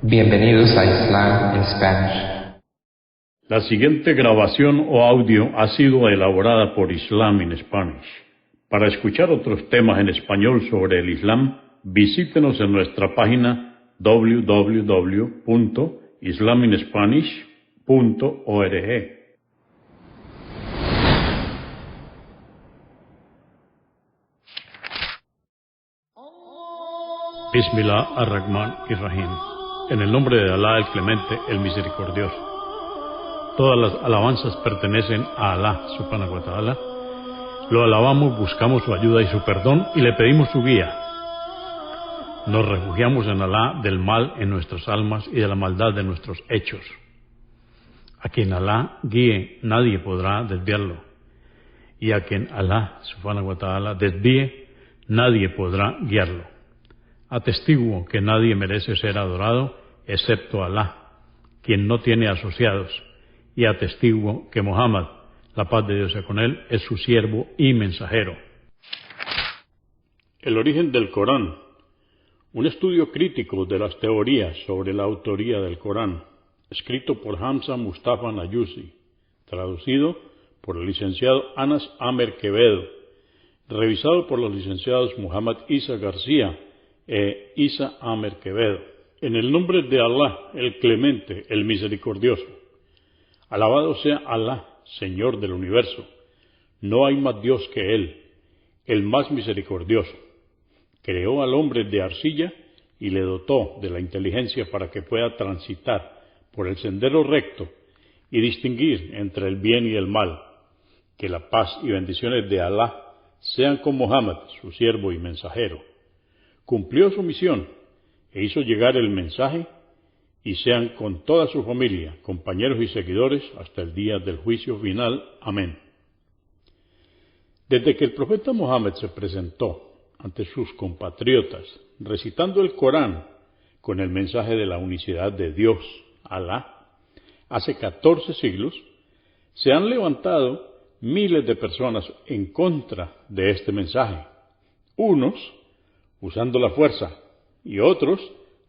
Bienvenidos a Islam in Spanish. La siguiente grabación o audio ha sido elaborada por Islam in Spanish. Para escuchar otros temas en español sobre el Islam, visítenos en nuestra página www.islaminspanish.org. Bismillah ar-Rahman ir-Rahim. En el nombre de Alá, el Clemente, el Misericordioso. Todas las alabanzas pertenecen a Alá, subhanahu wa ta'ala. Lo alabamos, buscamos su ayuda y su perdón y le pedimos su guía. Nos refugiamos en Alá del mal en nuestras almas y de la maldad de nuestros hechos. A quien Alá guíe, nadie podrá desviarlo. Y a quien Alá, subhanahu wa ta'ala, desvíe, nadie podrá guiarlo. Atestiguo que nadie merece ser adorado excepto Alá, quien no tiene asociados, y atestiguo que Muhammad, la paz de Dios sea con él, es su siervo y mensajero. El origen del Corán. Un estudio crítico de las teorías sobre la autoría del Corán, escrito por Hamza Mustafa Nayusi, traducido por el licenciado Anas Amer Quevedo, revisado por los licenciados Muhammad Isa García e Isa Amer Quevedo. En el nombre de Alá, el Clemente, el Misericordioso. Alabado sea Alá, Señor del universo. No hay más Dios que Él, el más misericordioso. Creó al hombre de arcilla y le dotó de la inteligencia para que pueda transitar por el sendero recto y distinguir entre el bien y el mal. Que la paz y bendiciones de Alá sean con Muhammad, su siervo y mensajero. Cumplió su misión e hizo llegar el mensaje, y sean con toda su familia, compañeros y seguidores hasta el día del juicio final. Amén. Desde que el profeta Muhammad se presentó ante sus compatriotas, recitando el Corán con el mensaje de la unicidad de Dios, Alá, hace 14 siglos, se han levantado miles de personas en contra de este mensaje. Unos usando la fuerza, y otros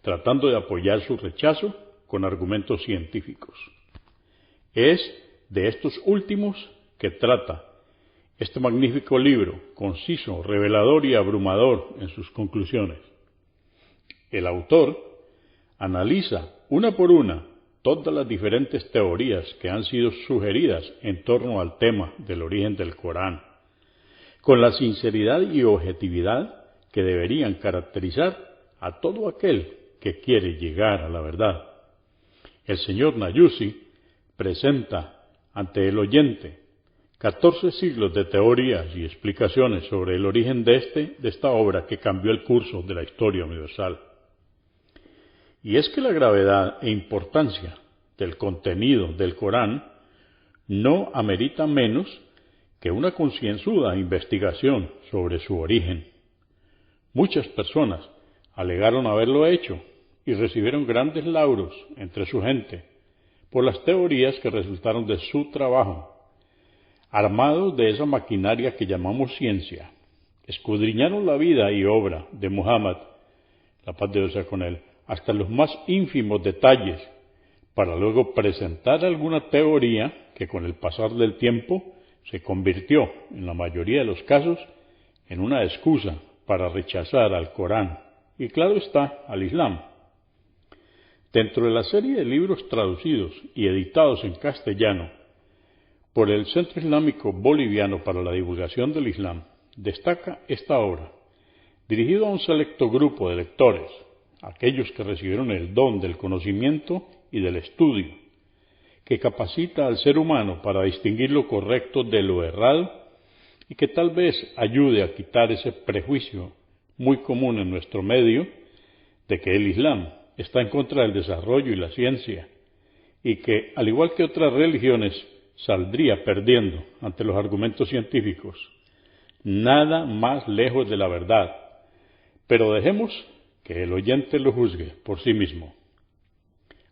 tratando de apoyar su rechazo con argumentos científicos. Es de estos últimos que trata este magnífico libro, conciso, revelador y abrumador en sus conclusiones. El autor analiza una por una todas las diferentes teorías que han sido sugeridas en torno al tema del origen del Corán, con la sinceridad y objetividad que deberían caracterizar a todo aquel que quiere llegar a la verdad. El señor Nayusi presenta ante el oyente 14 siglos de teorías y explicaciones sobre el origen de esta obra que cambió el curso de la historia universal. Y es que la gravedad e importancia del contenido del Corán no amerita menos que una concienzuda investigación sobre su origen. Muchas personas alegaron haberlo hecho y recibieron grandes lauros entre su gente por las teorías que resultaron de su trabajo. Armados de esa maquinaria que llamamos ciencia, escudriñaron la vida y obra de Muhammad, la paz de Dios sea con él, hasta los más ínfimos detalles, para luego presentar alguna teoría que con el pasar del tiempo se convirtió, en la mayoría de los casos, en una excusa para rechazar al Corán y, claro está, al Islam. Dentro de la serie de libros traducidos y editados en castellano por el Centro Islámico Boliviano para la Divulgación del Islam, destaca esta obra, dirigido a un selecto grupo de lectores, aquellos que recibieron el don del conocimiento y del estudio, que capacita al ser humano para distinguir lo correcto de lo errado y que tal vez ayude a quitar ese prejuicio muy común en nuestro medio de que el Islam está en contra del desarrollo y la ciencia, y que, al igual que otras religiones, saldría perdiendo ante los argumentos científicos. Nada más lejos de la verdad, pero dejemos que el oyente lo juzgue por sí mismo.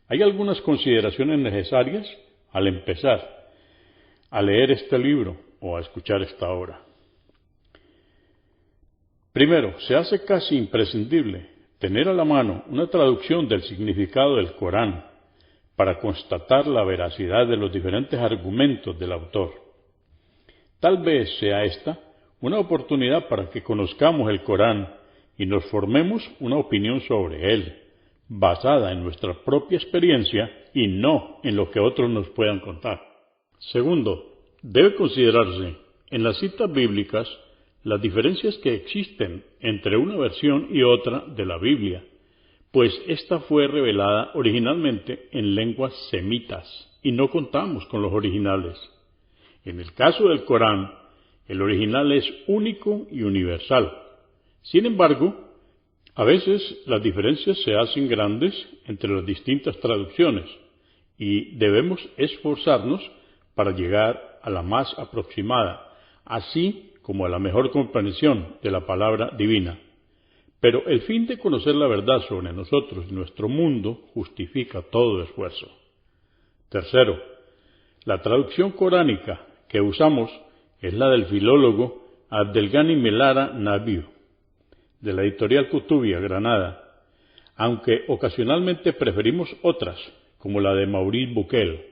Hay algunas consideraciones necesarias al empezar a leer este libro o a escuchar esta obra. Primero, se hace casi imprescindible tener a la mano una traducción del significado del Corán para constatar la veracidad de los diferentes argumentos del autor. Tal vez sea esta una oportunidad para que conozcamos el Corán y nos formemos una opinión sobre él, basada en nuestra propia experiencia y no en lo que otros nos puedan contar. Segundo, debe considerarse en las citas bíblicas las diferencias que existen entre una versión y otra de la Biblia, pues ésta fue revelada originalmente en lenguas semitas y no contamos con los originales. En el caso del Corán, el original es único y universal. Sin embargo, a veces las diferencias se hacen grandes entre las distintas traducciones y debemos esforzarnos para llegar a la más aproximada, así como a la mejor comprensión de la palabra divina. Pero el fin de conocer la verdad sobre nosotros y nuestro mundo justifica todo esfuerzo. Tercero, la traducción coránica que usamos es la del filólogo Abdelghani Melara Nabiu, de la editorial Kutubia, Granada, aunque ocasionalmente preferimos otras, como la de Maurice Buquel.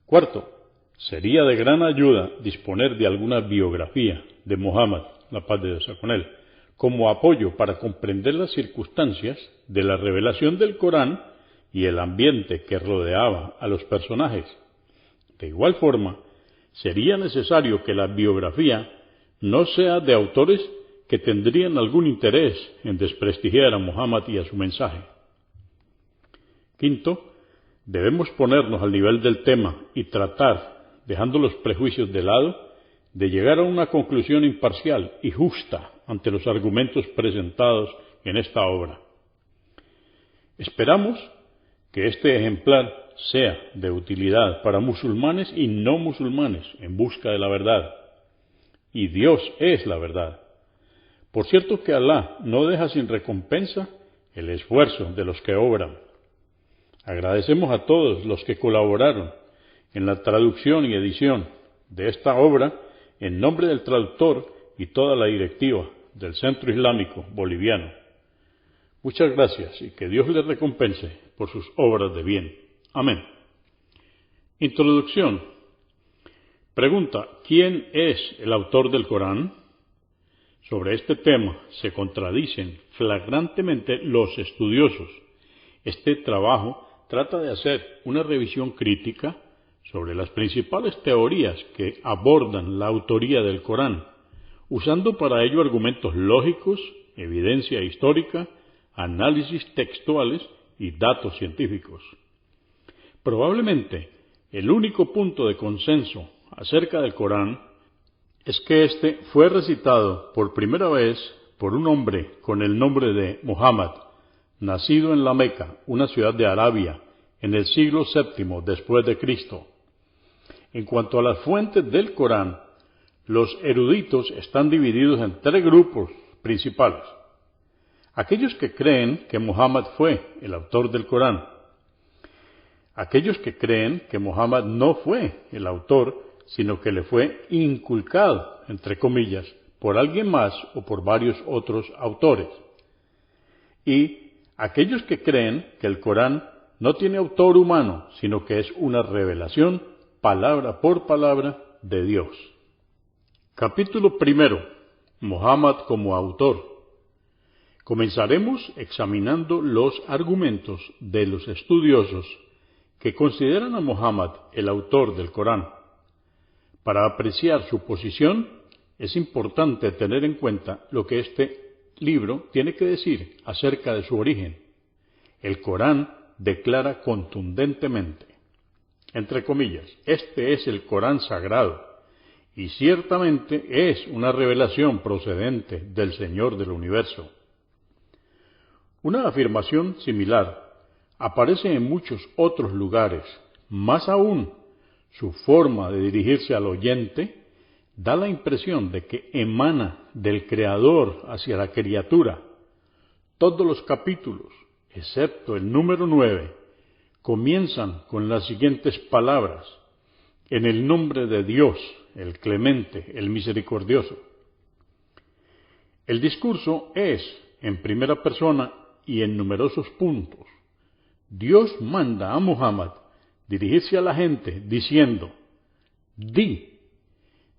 Cuarto, sería de gran ayuda disponer de alguna biografía de Muhammad, la paz de Dios sea con él, como apoyo para comprender las circunstancias de la revelación del Corán y el ambiente que rodeaba a los personajes. De igual forma, sería necesario que la biografía no sea de autores que tendrían algún interés en desprestigiar a Muhammad y a su mensaje. Quinto, debemos ponernos al nivel del tema y tratar, dejando los prejuicios de lado, de llegar a una conclusión imparcial y justa ante los argumentos presentados en esta obra. Esperamos que este ejemplar sea de utilidad para musulmanes y no musulmanes en busca de la verdad. Y Dios es la verdad. Por cierto que Alá no deja sin recompensa el esfuerzo de los que obran. Agradecemos a todos los que colaboraron en la traducción y edición de esta obra en nombre del traductor y toda la directiva del Centro Islámico Boliviano. Muchas gracias y que Dios les recompense por sus obras de bien. Amén. Introducción. Pregunta: ¿quién es el autor del Corán? Sobre este tema se contradicen flagrantemente los estudiosos. Este trabajo trata de hacer una revisión crítica sobre las principales teorías que abordan la autoría del Corán, usando para ello argumentos lógicos, evidencia histórica, análisis textuales y datos científicos. Probablemente el único punto de consenso acerca del Corán es que éste fue recitado por primera vez por un hombre con el nombre de Muhammad, nacido en la Meca, una ciudad de Arabia, en el siglo VII después de Cristo. En cuanto a las fuentes del Corán, los eruditos están divididos en tres grupos principales. Aquellos que creen que Muhammad fue el autor del Corán. Aquellos que creen que Muhammad no fue el autor, sino que le fue inculcado, entre comillas, por alguien más o por varios otros autores. Y aquellos que creen que el Corán no tiene autor humano, sino que es una revelación, palabra por palabra, de Dios. Capítulo 1. Muhammad como autor. Comenzaremos examinando los argumentos de los estudiosos que consideran a Muhammad el autor del Corán. Para apreciar su posición, es importante tener en cuenta lo que este libro tiene que decir acerca de su origen. El Corán declara contundentemente, entre comillas, este es el Corán sagrado, y ciertamente es una revelación procedente del Señor del universo. Una afirmación similar aparece en muchos otros lugares. Más aún, su forma de dirigirse al oyente da la impresión de que emana del Creador hacia la criatura. Todos los capítulos, excepto el número 9, comienzan con las siguientes palabras: en el nombre de Dios, el Clemente, el Misericordioso. El discurso es en primera persona y en numerosos puntos. Dios manda a Muhammad dirigirse a la gente diciendo, di.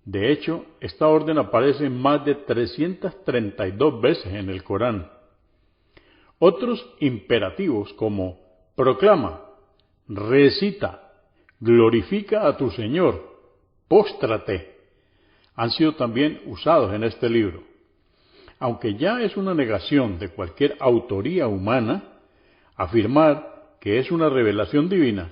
De hecho, esta orden aparece más de 332 veces en el Corán. Otros imperativos como proclama, recita, glorifica a tu Señor, póstrate, han sido también usados en este libro. Aunque ya es una negación de cualquier autoría humana, afirmar que es una revelación divina,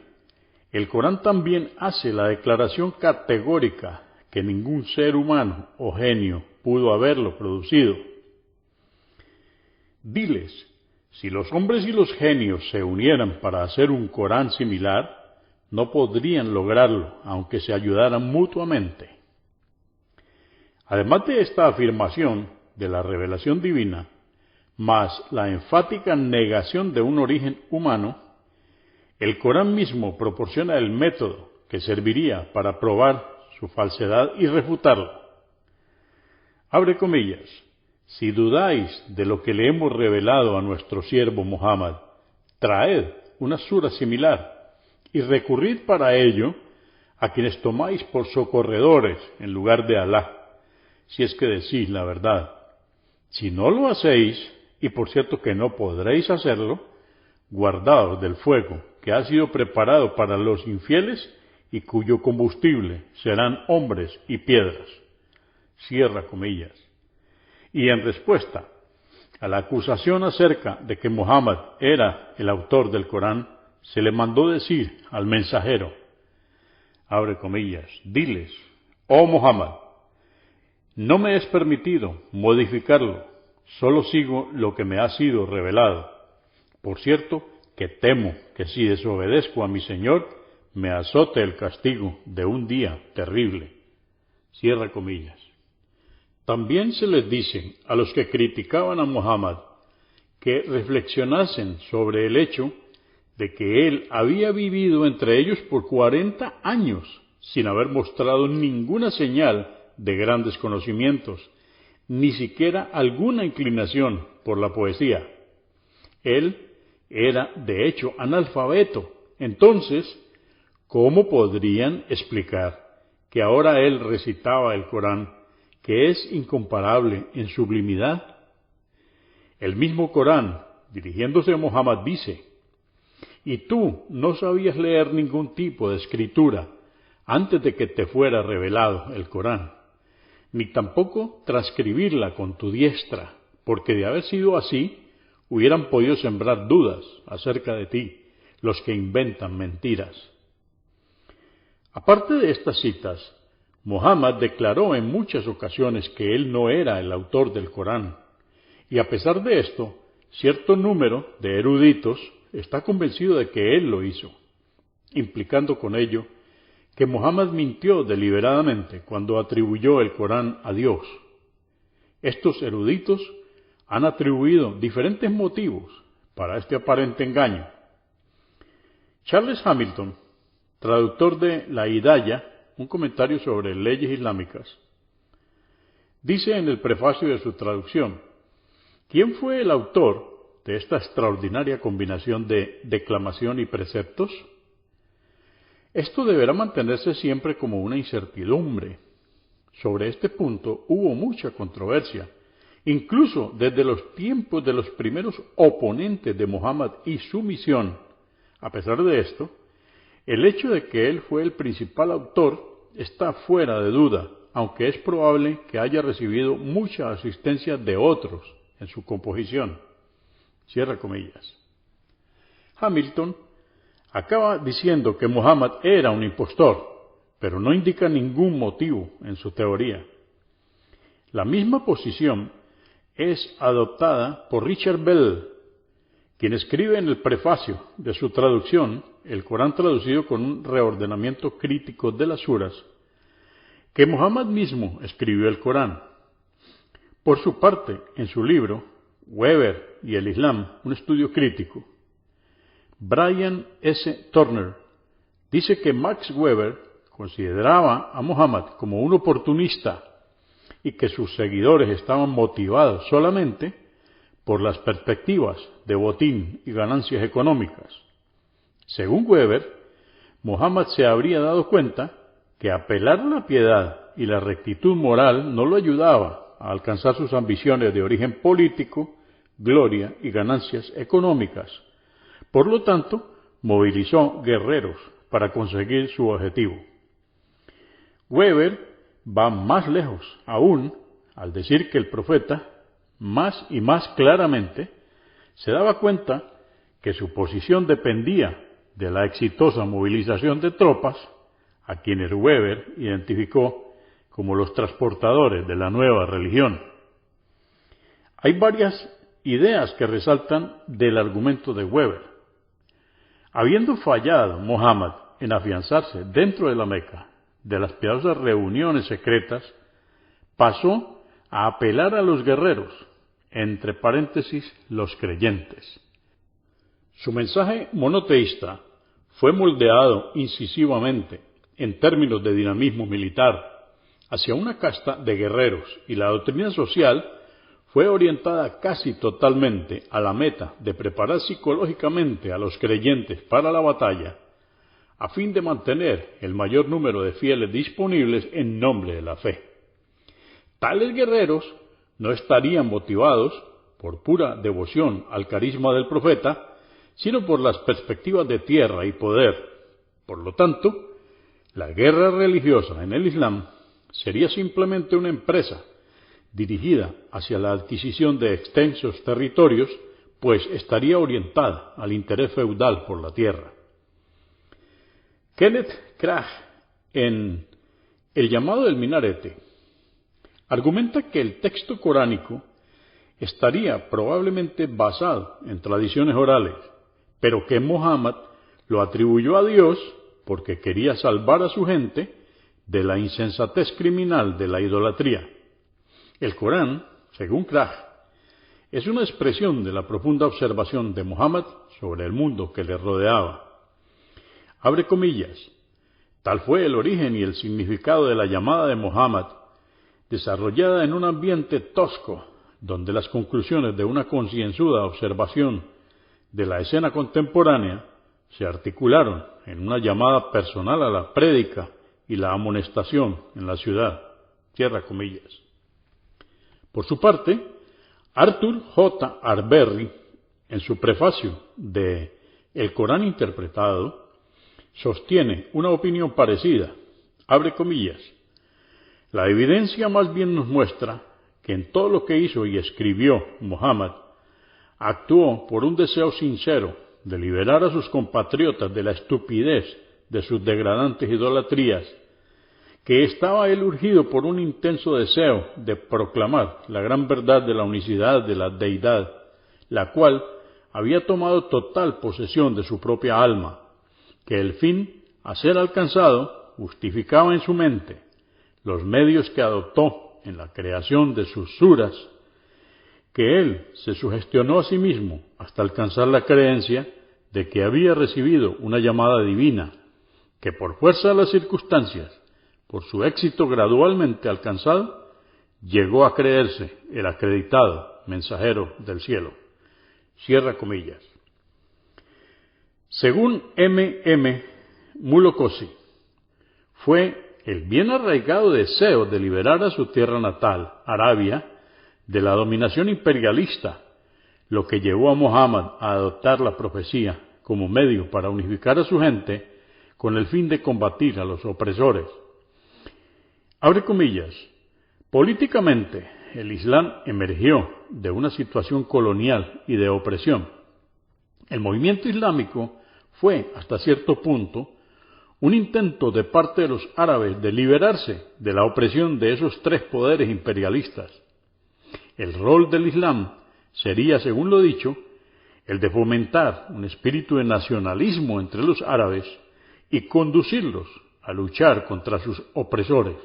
el Corán también hace la declaración categórica que ningún ser humano o genio pudo haberlo producido. Diles, si los hombres y los genios se unieran para hacer un Corán similar, no podrían lograrlo, aunque se ayudaran mutuamente. Además de esta afirmación de la revelación divina, más la enfática negación de un origen humano, el Corán mismo proporciona el método que serviría para probar su falsedad y refutarla. Abre comillas, si dudáis de lo que le hemos revelado a nuestro siervo Muhammad, traed una sura similar y recurrid para ello a quienes tomáis por socorredores en lugar de Alá, si es que decís la verdad. Si no lo hacéis, y por cierto que no podréis hacerlo, guardaos del fuego que ha sido preparado para los infieles y cuyo combustible serán hombres y piedras. Cierra comillas. Y en respuesta a la acusación acerca de que Muhammad era el autor del Corán, se le mandó decir al mensajero, abre comillas, diles, oh Muhammad, no me es permitido modificarlo, solo sigo lo que me ha sido revelado. Por cierto, que temo que si desobedezco a mi Señor, me azote el castigo de un día terrible. Cierra comillas. También se les dice a los que criticaban a Muhammad que reflexionasen sobre el hecho de que él había vivido entre ellos por 40 años sin haber mostrado ninguna señal de grandes conocimientos, ni siquiera alguna inclinación por la poesía. Él era, de hecho, analfabeto. Entonces, ¿cómo podrían explicar que ahora él recitaba el Corán, que es incomparable en sublimidad? El mismo Corán, dirigiéndose a Muhammad, dice, y tú no sabías leer ningún tipo de escritura antes de que te fuera revelado el Corán, ni tampoco transcribirla con tu diestra, porque de haber sido así, hubieran podido sembrar dudas acerca de ti, los que inventan mentiras. Aparte de estas citas, Muhammad declaró en muchas ocasiones que él no era el autor del Corán, y a pesar de esto, cierto número de eruditos está convencido de que él lo hizo, implicando con ello que Muhammad mintió deliberadamente cuando atribuyó el Corán a Dios. Estos eruditos han atribuido diferentes motivos para este aparente engaño. Charles Hamilton, traductor de La Hidaya, un comentario sobre leyes islámicas, dice en el prefacio de su traducción, ¿quién fue el autor de esta extraordinaria combinación de declamación y preceptos? Esto deberá mantenerse siempre como una incertidumbre. Sobre este punto hubo mucha controversia, incluso desde los tiempos de los primeros oponentes de Muhammad y su misión. A pesar de esto, el hecho de que él fue el principal autor está fuera de duda, aunque es probable que haya recibido mucha asistencia de otros en su composición. Cierra comillas. Hamilton acaba diciendo que Muhammad era un impostor, pero no indica ningún motivo en su teoría. La misma posición es adoptada por Richard Bell, quien escribe en el prefacio de su traducción, el Corán traducido con un reordenamiento crítico de las suras, que Muhammad mismo escribió el Corán. Por su parte, en su libro, Weber y el Islam, un estudio crítico, Brian S. Turner dice que Max Weber consideraba a Muhammad como un oportunista y que sus seguidores estaban motivados solamente por las perspectivas de botín y ganancias económicas. Según Weber, Muhammad se habría dado cuenta que apelar a la piedad y la rectitud moral no lo ayudaba a alcanzar sus ambiciones de origen político, gloria y ganancias económicas. Por lo tanto, movilizó guerreros para conseguir su objetivo. Weber va más lejos aún al decir que el profeta, más y más claramente, se daba cuenta que su posición dependía de la exitosa movilización de tropas, a quienes Weber identificó como los transportadores de la nueva religión. Hay varias ideas que resaltan del argumento de Weber. Habiendo fallado Muhammad en afianzarse dentro de la Meca de las piadosas reuniones secretas, pasó a apelar a los guerreros, entre paréntesis, los creyentes. Su mensaje monoteísta fue moldeado incisivamente en términos de dinamismo militar hacia una casta de guerreros y la doctrina social fue orientada casi totalmente a la meta de preparar psicológicamente a los creyentes para la batalla a fin de mantener el mayor número de fieles disponibles en nombre de la fe. Tales guerreros no estarían motivados por pura devoción al carisma del profeta, sino por las perspectivas de tierra y poder. Por lo tanto, la guerra religiosa en el Islam sería simplemente una empresa dirigida hacia la adquisición de extensos territorios, pues estaría orientada al interés feudal por la tierra. Kenneth Krag, en El llamado del minarete, argumenta que el texto coránico estaría probablemente basado en tradiciones orales, pero que Muhammad lo atribuyó a Dios porque quería salvar a su gente de la insensatez criminal de la idolatría. El Corán, según Krag, es una expresión de la profunda observación de Muhammad sobre el mundo que le rodeaba. Abre comillas, tal fue el origen y el significado de la llamada de Muhammad, desarrollada en un ambiente tosco, donde las conclusiones de una concienzuda observación de la escena contemporánea se articularon en una llamada personal a la prédica y la amonestación en la ciudad. Cierra comillas. Por su parte, Arthur J. Arbery, en su prefacio de El Corán interpretado, sostiene una opinión parecida. Abre comillas. La evidencia más bien nos muestra que en todo lo que hizo y escribió Muhammad, actuó por un deseo sincero de liberar a sus compatriotas de la estupidez de sus degradantes idolatrías, que estaba él urgido por un intenso deseo de proclamar la gran verdad de la unicidad de la deidad, la cual había tomado total posesión de su propia alma, que el fin a ser alcanzado justificaba en su mente los medios que adoptó en la creación de sus suras, que él se sugestionó a sí mismo hasta alcanzar la creencia de que había recibido una llamada divina, que por fuerza de las circunstancias, por su éxito gradualmente alcanzado, llegó a creerse el acreditado mensajero del cielo. Cierra comillas. Según M. Mulokosi, fue el bien arraigado deseo de liberar a su tierra natal, Arabia, de la dominación imperialista, lo que llevó a Muhammad a adoptar la profecía como medio para unificar a su gente con el fin de combatir a los opresores. Abre comillas. Políticamente, el Islam emergió de una situación colonial y de opresión. El movimiento islámico fue, hasta cierto punto, un intento de parte de los árabes de liberarse de la opresión de esos tres poderes imperialistas. El rol del Islam sería, según lo dicho, el de fomentar un espíritu de nacionalismo entre los árabes y conducirlos a luchar contra sus opresores.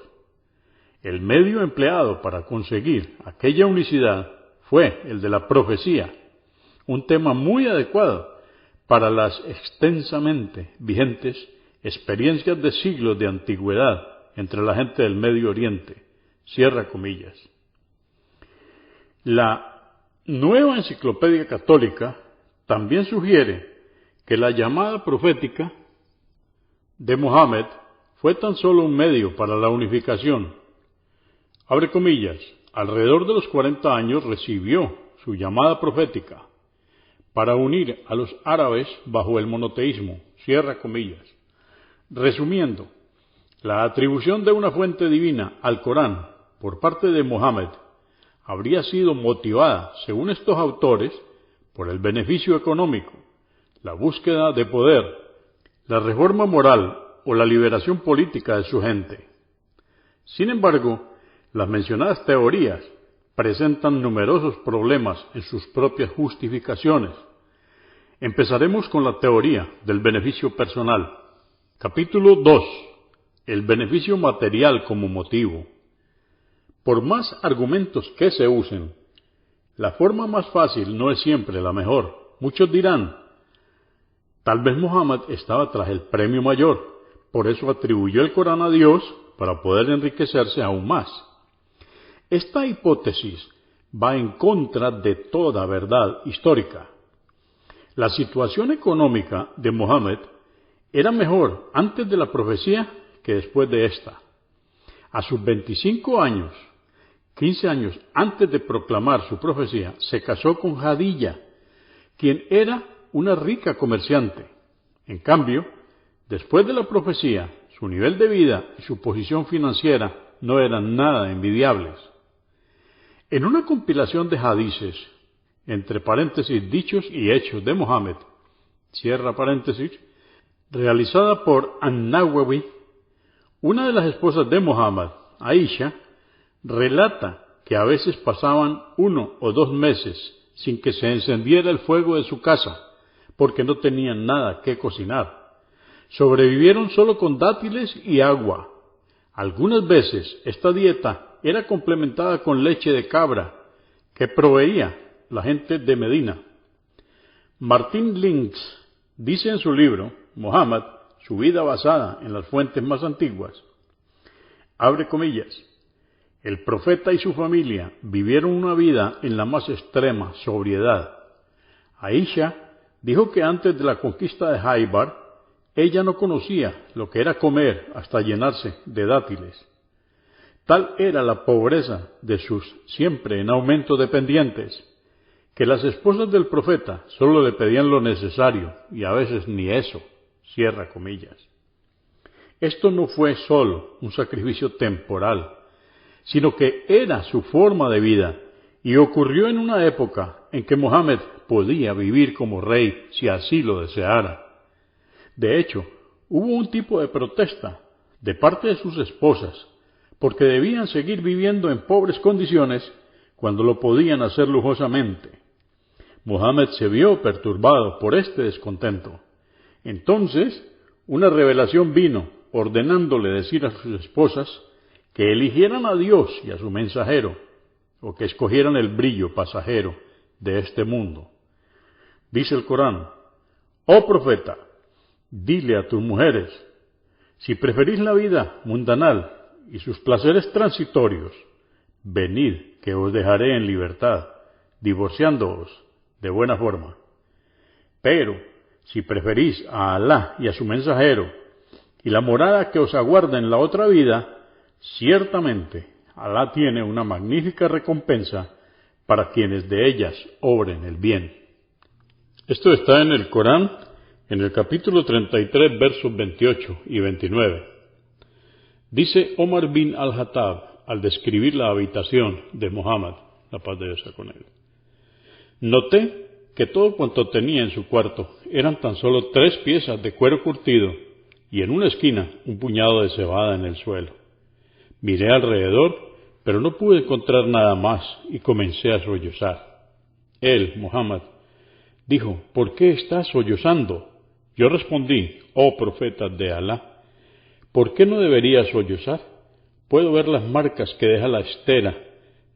El medio empleado para conseguir aquella unicidad fue el de la profecía, un tema muy adecuado para las extensamente vigentes experiencias de siglos de antigüedad entre la gente del Medio Oriente. Cierra comillas. La Nueva Enciclopedia Católica también sugiere que la llamada profética de Mohammed fue tan solo un medio para la unificación. Abre comillas, alrededor de los 40 años recibió su llamada profética para unir a los árabes bajo el monoteísmo, cierra comillas. Resumiendo, la atribución de una fuente divina al Corán por parte de Mohammed habría sido motivada, según estos autores, por el beneficio económico, la búsqueda de poder, la reforma moral o la liberación política de su gente. Sin embargo, las mencionadas teorías presentan numerosos problemas en sus propias justificaciones. Empezaremos con la teoría del beneficio personal. Capítulo 2. El beneficio material como motivo. Por más argumentos que se usen, la forma más fácil no es siempre la mejor. Muchos dirán, tal vez Mohammed estaba tras el premio mayor, por eso atribuyó el Corán a Dios para poder enriquecerse aún más. Esta hipótesis va en contra de toda verdad histórica. La situación económica de Mohammed era mejor antes de la profecía que después de esta. A sus 25 años, 15 años antes de proclamar su profecía, se casó con Jadilla, quien era una rica comerciante. En cambio, después de la profecía, su nivel de vida y su posición financiera no eran nada envidiables. En una compilación de hadices, entre paréntesis dichos y hechos de Mohammed, cierra paréntesis, realizada por An-Nawawi, una de las esposas de Mohammed, Aisha, relata que a veces pasaban 1 o 2 meses sin que se encendiera el fuego de su casa, porque no tenían nada que cocinar. Sobrevivieron solo con dátiles y agua. Algunas veces esta dieta era complementada con leche de cabra que proveía la gente de Medina. Martin Links dice en su libro, Mohammed, su vida basada en las fuentes más antiguas, abre comillas, el profeta y su familia vivieron una vida en la más extrema sobriedad. Aisha dijo que antes de la conquista de Haibar, ella no conocía lo que era comer hasta llenarse de dátiles. Tal era la pobreza de sus siempre en aumento dependientes, que las esposas del profeta solo le pedían lo necesario y a veces ni eso, cierra comillas. Esto no fue solo un sacrificio temporal, sino que era su forma de vida y ocurrió en una época en que Mohammed podía vivir como rey si así lo deseara. De hecho, hubo un tipo de protesta de parte de sus esposas, porque debían seguir viviendo en pobres condiciones cuando lo podían hacer lujosamente. Mohammed se vio perturbado por este descontento. Entonces, una revelación vino ordenándole decir a sus esposas que eligieran a Dios y a su mensajero, o que escogieran el brillo pasajero de este mundo. Dice el Corán, oh profeta, dile a tus mujeres, si preferís la vida mundanal y sus placeres transitorios, venid que os dejaré en libertad, divorciándoos de buena forma. Pero si preferís a Alá y a su mensajero, y la morada que os aguarda en la otra vida, ciertamente Alá tiene una magnífica recompensa para quienes de ellas obren el bien. Esto está en el Corán, en el capítulo 33, versos 28 y 29. Dice Omar bin al-Hattab al describir la habitación de Mohammed, la paz de Dios sea con él. Noté que todo cuanto tenía en su cuarto eran tan solo 3 piezas de cuero curtido y en una esquina un puñado de cebada en el suelo. Miré alrededor, pero no pude encontrar nada más y comencé a sollozar. Él, Mohammed, dijo, ¿por qué estás sollozando? Yo respondí, oh profeta de Alá, ¿por qué no debería sollozar? Puedo ver las marcas que deja la estera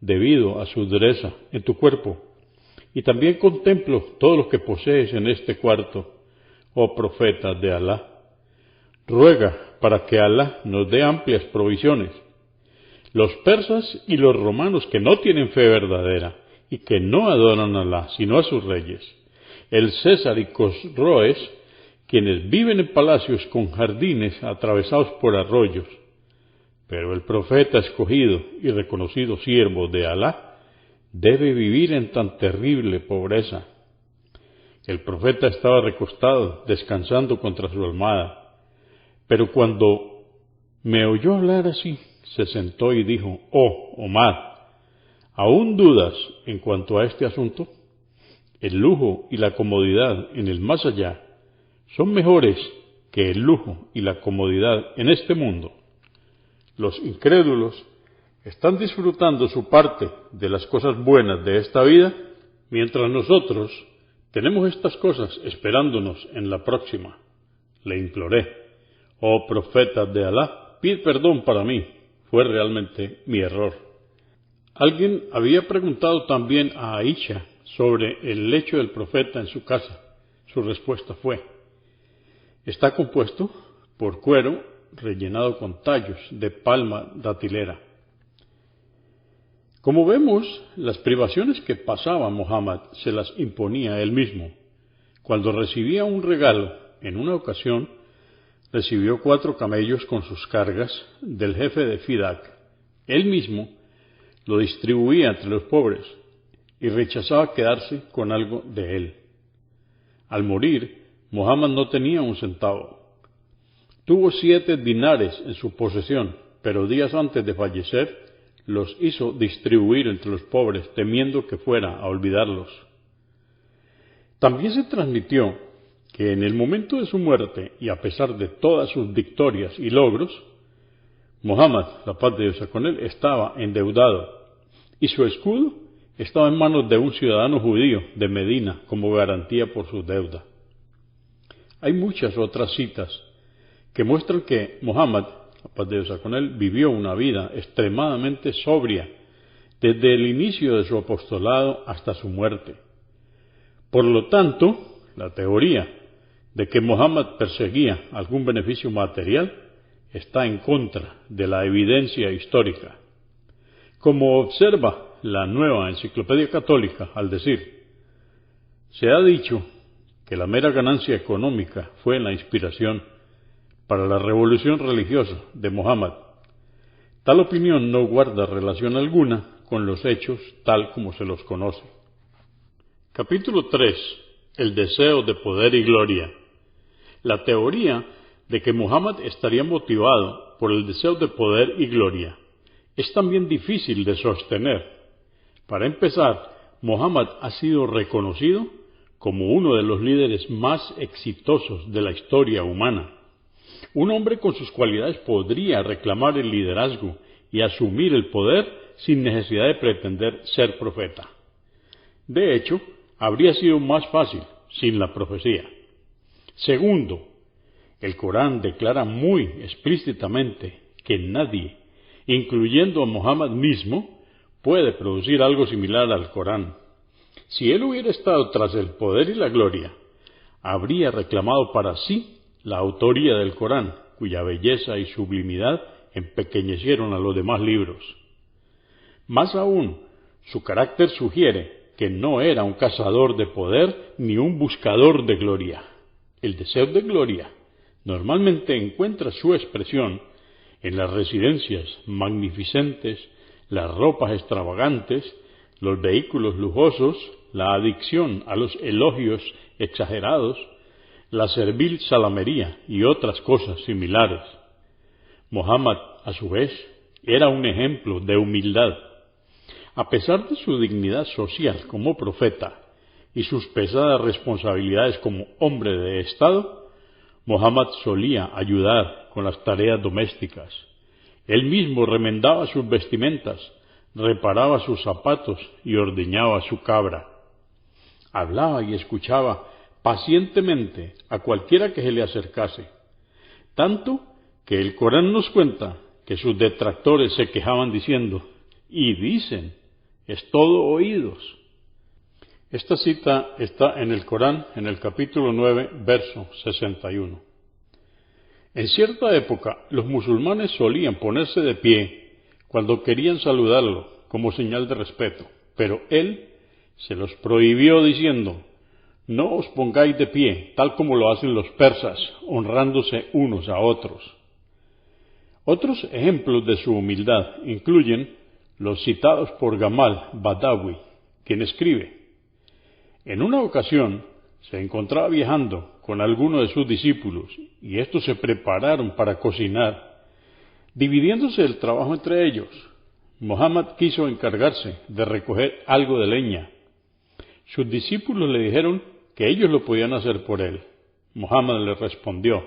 debido a su dureza en tu cuerpo, y también contemplo todo lo que posees en este cuarto, oh profeta de Alá. Ruega para que Alá nos dé amplias provisiones. Los persas y los romanos que no tienen fe verdadera y que no adoran a Alá, sino a sus reyes, el César y Cosroes, quienes viven en palacios con jardines atravesados por arroyos. Pero el profeta escogido y reconocido siervo de Alá debe vivir en tan terrible pobreza. El profeta estaba recostado, descansando contra su almohada, pero cuando me oyó hablar así, se sentó y dijo: «Oh, Omar, ¿aún dudas en cuanto a este asunto? El lujo y la comodidad en el más allá son mejores que el lujo y la comodidad en este mundo». Los incrédulos están disfrutando su parte de las cosas buenas de esta vida, mientras nosotros tenemos estas cosas esperándonos en la próxima. Le imploré: «Oh profeta de Alá, pide perdón para mí, fue realmente mi error». Alguien había preguntado también a Aisha sobre el lecho del profeta en su casa. Su respuesta fue: «Está compuesto por cuero rellenado con tallos de palma datilera». Como vemos, las privaciones que pasaba Muhammad se las imponía él mismo. Cuando recibía un regalo, en una ocasión, recibió 4 camellos con sus cargas del jefe de Fidak. Él mismo lo distribuía entre los pobres y rechazaba quedarse con algo de él. Al morir, Muhammad no tenía un centavo. Tuvo 7 dinares en su posesión, pero días antes de fallecer los hizo distribuir entre los pobres, temiendo que fuera a olvidarlos. También se transmitió que en el momento de su muerte, y a pesar de todas sus victorias y logros, Muhammad, la paz de Dios sea con él, estaba endeudado, y su escudo estaba en manos de un ciudadano judío de Medina como garantía por su deuda. Hay muchas otras citas que muestran que Muhammad, la paz de Dios sea con él, vivió una vida extremadamente sobria desde el inicio de su apostolado hasta su muerte. Por lo tanto, la teoría de que Muhammad perseguía algún beneficio material está en contra de la evidencia histórica. Como observa la Nueva Enciclopedia Católica al decir: «Se ha dicho que la mera ganancia económica fue la inspiración para la revolución religiosa de Muhammad. Tal opinión no guarda relación alguna con los hechos tal como se los conoce». Capítulo 3. El deseo de poder y gloria. La teoría de que Muhammad estaría motivado por el deseo de poder y gloria es también difícil de sostener. Para empezar, Muhammad ha sido reconocido como uno de los líderes más exitosos de la historia humana. Un hombre con sus cualidades podría reclamar el liderazgo y asumir el poder sin necesidad de pretender ser profeta. De hecho, habría sido más fácil sin la profecía. Segundo, el Corán declara muy explícitamente que nadie, incluyendo a Muhammad mismo, puede producir algo similar al Corán. Si él hubiera estado tras el poder y la gloria, habría reclamado para sí la autoría del Corán, cuya belleza y sublimidad empequeñecieron a los demás libros. Más aún, su carácter sugiere que no era un cazador de poder ni un buscador de gloria. El deseo de gloria normalmente encuentra su expresión en las residencias magnificentes, las ropas extravagantes, los vehículos lujosos, la adicción a los elogios exagerados, la servil salamería y otras cosas similares. Muhammad, a su vez, era un ejemplo de humildad. A pesar de su dignidad social como profeta y sus pesadas responsabilidades como hombre de Estado, Muhammad solía ayudar con las tareas domésticas. Él mismo remendaba sus vestimentas, reparaba sus zapatos y ordeñaba su cabra. Hablaba y escuchaba pacientemente a cualquiera que se le acercase, tanto que el Corán nos cuenta que sus detractores se quejaban diciendo: «Y dicen, es todo oídos». Esta cita está en el Corán, en el capítulo 9, verso 61. En cierta época, los musulmanes solían ponerse de pie cuando querían saludarlo como señal de respeto, pero él se los prohibió diciendo: no os pongáis de pie, tal como lo hacen los persas, honrándose unos a otros. Otros ejemplos de su humildad incluyen los citados por Gamal Badawi, quien escribe: en una ocasión se encontraba viajando con algunos de sus discípulos y estos se prepararon para cocinar, dividiéndose el trabajo entre ellos. Muhammad quiso encargarse de recoger algo de leña. Sus discípulos le dijeron que ellos lo podían hacer por él. Muhammad les respondió: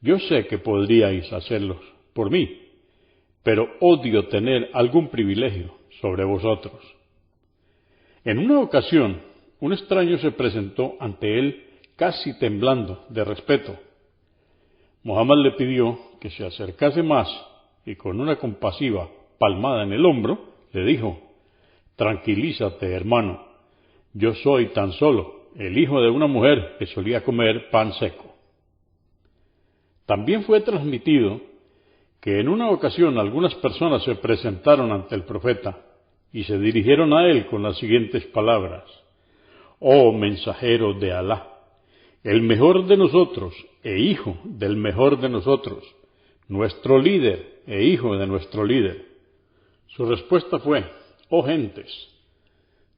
yo sé que podríais hacerlos por mí, pero odio tener algún privilegio sobre vosotros. En una ocasión, un extraño se presentó ante él casi temblando de respeto. Muhammad le pidió que se acercase más y con una compasiva palmada en el hombro le dijo: tranquilízate, hermano, yo soy tan solo el hijo de una mujer que solía comer pan seco. También fue transmitido que en una ocasión algunas personas se presentaron ante el profeta y se dirigieron a él con las siguientes palabras: oh mensajero de Alá, el mejor de nosotros e hijo del mejor de nosotros, nuestro líder e hijo de nuestro líder. Su respuesta fue: oh gentes,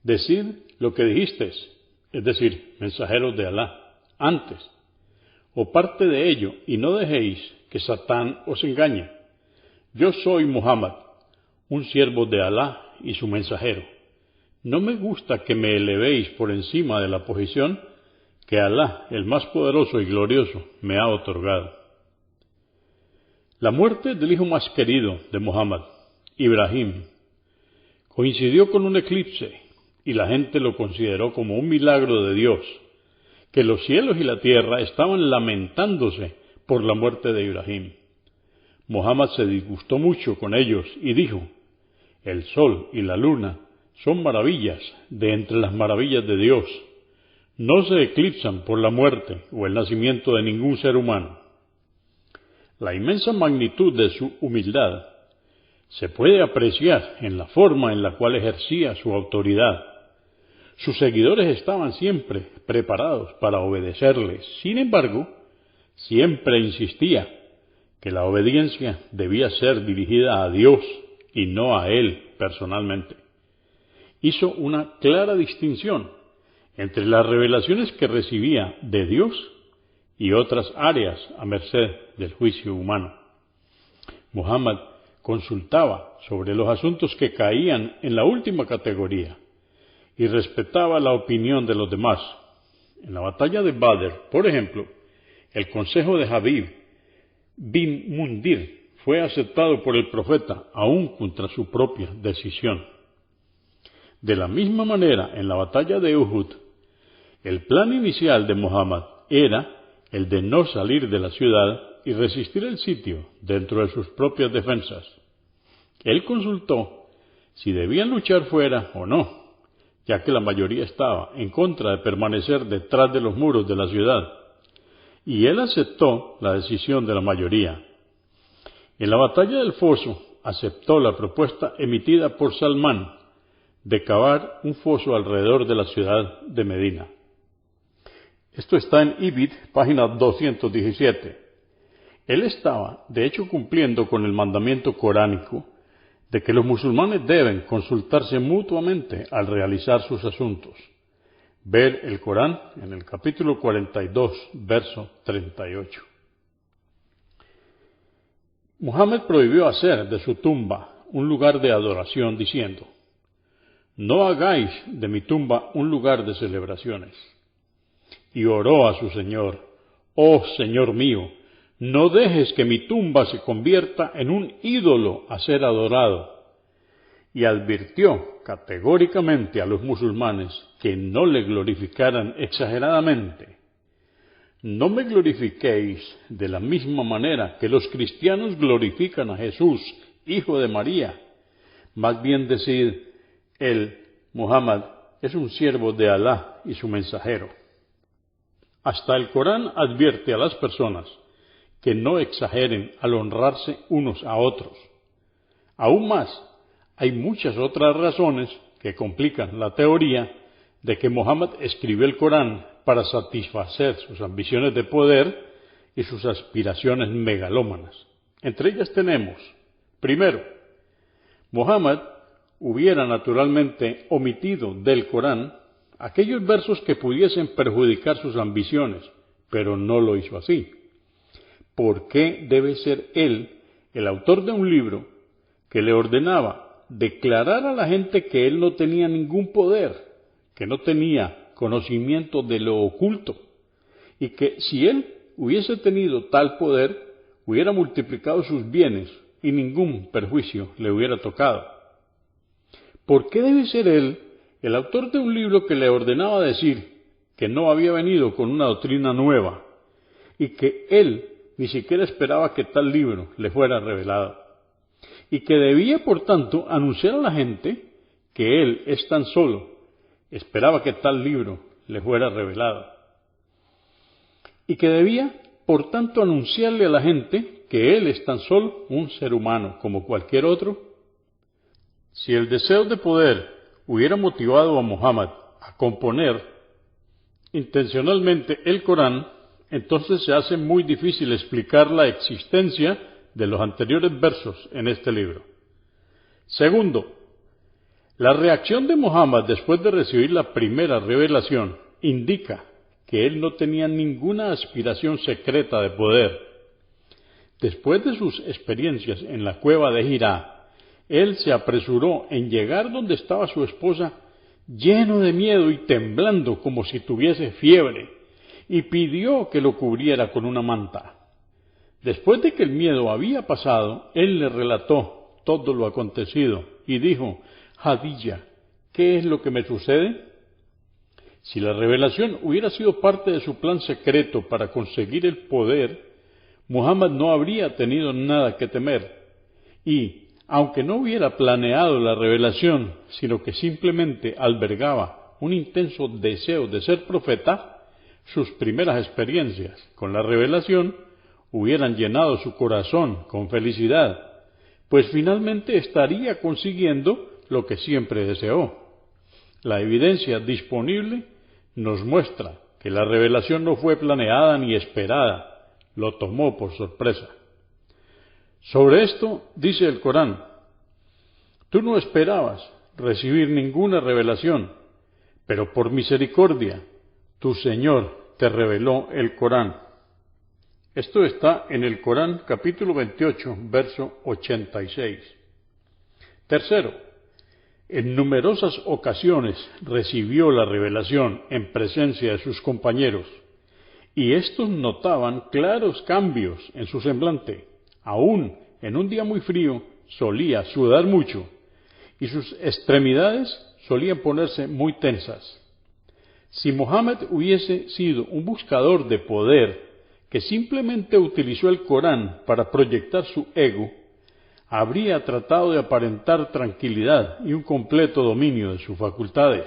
decid lo que dijisteis, es decir, mensajeros de Alá, antes, o parte de ello, y no dejéis que Satán os engañe. Yo soy Muhammad, un siervo de Alá y su mensajero. No me gusta que me elevéis por encima de la posición que Alá, el más poderoso y glorioso, me ha otorgado. La muerte del hijo más querido de Muhammad, Ibrahim, coincidió con un eclipse y la gente lo consideró como un milagro de Dios, que los cielos y la tierra estaban lamentándose por la muerte de Ibrahim. Muhammad se disgustó mucho con ellos y dijo: el sol y la luna son maravillas de entre las maravillas de Dios. No se eclipsan por la muerte o el nacimiento de ningún ser humano. La inmensa magnitud de su humildad se puede apreciar en la forma en la cual ejercía su autoridad. Sus seguidores estaban siempre preparados para obedecerle. Sin embargo, siempre insistía que la obediencia debía ser dirigida a Dios y no a él personalmente. Hizo una clara distinción entre las revelaciones que recibía de Dios y otras áreas a merced del juicio humano. Muhammad consultaba sobre los asuntos que caían en la última categoría y respetaba la opinión de los demás. En la batalla de Badr, por ejemplo, el consejo de Habib bin Mundir fue aceptado por el profeta aún contra su propia decisión. De la misma manera, en la batalla de Uhud, el plan inicial de Muhammad era el de no salir de la ciudad y resistir el sitio dentro de sus propias defensas. Él consultó si debían luchar fuera o no, ya que la mayoría estaba en contra de permanecer detrás de los muros de la ciudad, y él aceptó la decisión de la mayoría. En la batalla del Foso aceptó la propuesta emitida por Salmán de cavar un foso alrededor de la ciudad de Medina. Esto está en Ibid, página 217. Él estaba, de hecho, cumpliendo con el mandamiento coránico de que los musulmanes deben consultarse mutuamente al realizar sus asuntos. Ver el Corán en el capítulo 42, verso 38. Muhammad prohibió hacer de su tumba un lugar de adoración, diciendo: no hagáis de mi tumba un lugar de celebraciones. Y oró a su Señor: oh Señor mío, no dejes que mi tumba se convierta en un ídolo a ser adorado. Y advirtió categóricamente a los musulmanes que no le glorificaran exageradamente. No me glorifiquéis de la misma manera que los cristianos glorifican a Jesús, hijo de María. Más bien decid: él, Muhammad, es un siervo de Alá y su mensajero. Hasta el Corán advierte a las personas que no exageren al honrarse unos a otros. Aún más, hay muchas otras razones que complican la teoría de que Muhammad escribió el Corán para satisfacer sus ambiciones de poder y sus aspiraciones megalómanas. Entre ellas tenemos, primero, Muhammad hubiera naturalmente omitido del Corán aquellos versos que pudiesen perjudicar sus ambiciones, pero no lo hizo así. ¿Por qué debe ser él el autor de un libro que le ordenaba declarar a la gente que él no tenía ningún poder, que no tenía conocimiento de lo oculto, y que si él hubiese tenido tal poder, hubiera multiplicado sus bienes y ningún perjuicio le hubiera tocado? ¿Por qué debe ser él el autor de un libro que le ordenaba decir que no había venido con una doctrina nueva y que él ni siquiera esperaba que tal libro le fuera revelado, y que debía, por tanto, anunciar a la gente que él es tan solo esperaba que tal libro le fuera revelado, y que debía, por tanto, anunciarle a la gente que él es tan solo un ser humano como cualquier otro? Si el deseo de poder hubiera motivado a Muhammad a componer intencionalmente el Corán, entonces se hace muy difícil explicar la existencia de los anteriores versos en este libro. Segundo, la reacción de Muhammad después de recibir la primera revelación indica que él no tenía ninguna aspiración secreta de poder. Después de sus experiencias en la cueva de Hirá, él se apresuró en llegar donde estaba su esposa, lleno de miedo y temblando como si tuviese fiebre, y pidió que lo cubriera con una manta. Después de que el miedo había pasado, él le relató todo lo acontecido y dijo: Hadilla, ¿qué es lo que me sucede? Si la revelación hubiera sido parte de su plan secreto para conseguir el poder, Muhammad no habría tenido nada que temer, y, aunque no hubiera planeado la revelación, sino que simplemente albergaba un intenso deseo de ser profeta, sus primeras experiencias con la revelación hubieran llenado su corazón con felicidad, pues finalmente estaría consiguiendo lo que siempre deseó. La evidencia disponible nos muestra que la revelación no fue planeada ni esperada, lo tomó por sorpresa. Sobre esto dice el Corán: tú no esperabas recibir ninguna revelación, pero por misericordia tu Señor te reveló el Corán. Esto está en el Corán capítulo 28, verso 86. Tercero, en numerosas ocasiones recibió la revelación en presencia de sus compañeros, y estos notaban claros cambios en su semblante. Aún en un día muy frío solía sudar mucho, y sus extremidades solían ponerse muy tensas. Si Muhammad hubiese sido un buscador de poder que simplemente utilizó el Corán para proyectar su ego, habría tratado de aparentar tranquilidad y un completo dominio de sus facultades.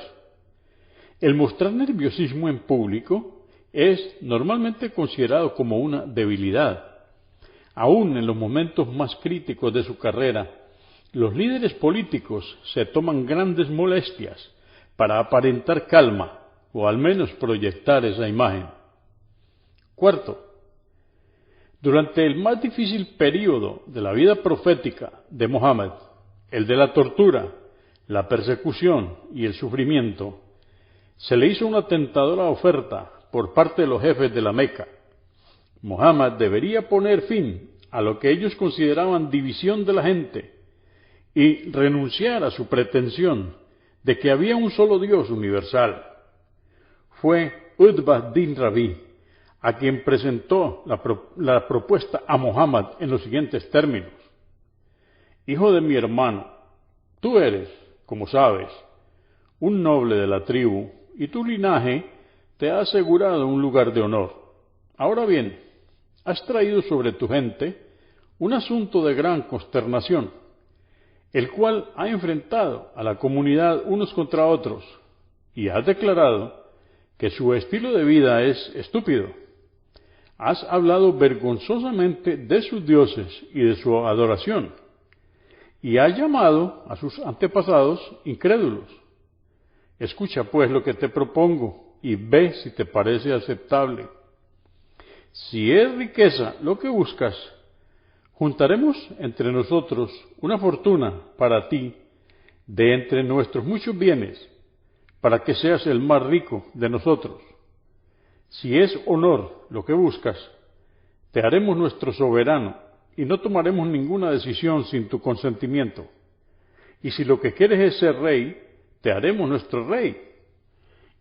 El mostrar nerviosismo en público es normalmente considerado como una debilidad. Aún en los momentos más críticos de su carrera, los líderes políticos se toman grandes molestias para aparentar calma, o al menos proyectar esa imagen. Cuarto, durante el más difícil período de la vida profética de Muhammad, el de la tortura, la persecución y el sufrimiento, se le hizo una tentadora oferta por parte de los jefes de la Meca. Muhammad debería poner fin a lo que ellos consideraban división de la gente y renunciar a su pretensión de que había un solo Dios universal. Fue Utbah bin Rabi a quien presentó la propuesta a Muhammad en los siguientes términos: hijo de mi hermano, tú eres, como sabes, un noble de la tribu y tu linaje te ha asegurado un lugar de honor. Ahora bien, has traído sobre tu gente un asunto de gran consternación, el cual ha enfrentado a la comunidad unos contra otros, y has declarado que su estilo de vida es estúpido. Has hablado vergonzosamente de sus dioses y de su adoración, y has llamado a sus antepasados incrédulos. Escucha pues lo que te propongo y ve si te parece aceptable. Si es riqueza lo que buscas, juntaremos entre nosotros una fortuna para ti de entre nuestros muchos bienes, para que seas el más rico de nosotros. Si es honor lo que buscas, te haremos nuestro soberano y no tomaremos ninguna decisión sin tu consentimiento. Y si lo que quieres es ser rey, te haremos nuestro rey.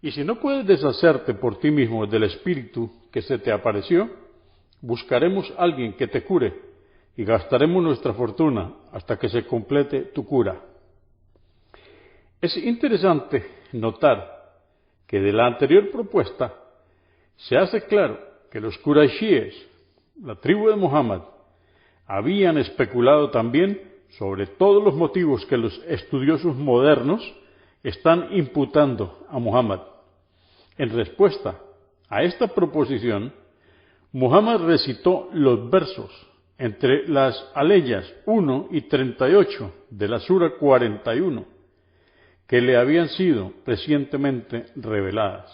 Y si no puedes deshacerte por ti mismo del espíritu que se te apareció, buscaremos a alguien que te cure y gastaremos nuestra fortuna hasta que se complete tu cura. Es interesante notar que de la anterior propuesta se hace claro que los Quraishíes, la tribu de Muhammad, habían especulado también sobre todos los motivos que los estudiosos modernos están imputando a Muhammad. En respuesta a esta proposición, Muhammad recitó los versos entre las aleyas 1 y 38 de la Sura 41, que le habían sido recientemente reveladas.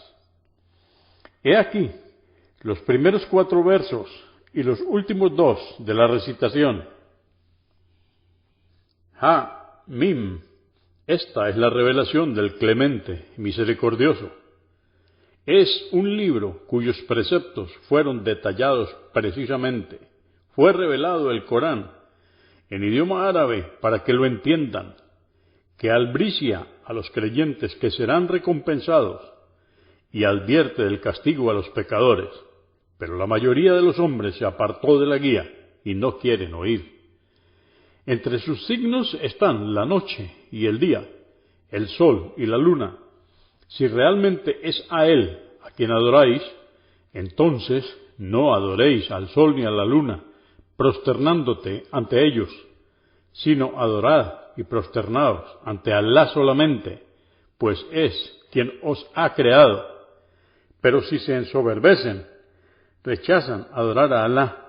He aquí los primeros 4 versos y los últimos 2 de la recitación. Ha, Mim, esta es la revelación del Clemente Misericordioso. Es un libro cuyos preceptos fueron detallados precisamente. Fue revelado el Corán en idioma árabe para que lo entiendan, que albricia a los creyentes que serán recompensados y advierte del castigo a los pecadores. Pero la mayoría de los hombres se apartó de la guía y no quieren oír. Entre sus signos están la noche y el día, el sol y la luna. Si realmente es a Él a quien adoráis, entonces no adoréis al sol ni a la luna, prosternándote ante ellos, sino adorad y prosternaos ante Alá solamente, pues es quien os ha creado. Pero si se ensoberbecen, rechazan adorar a Alá,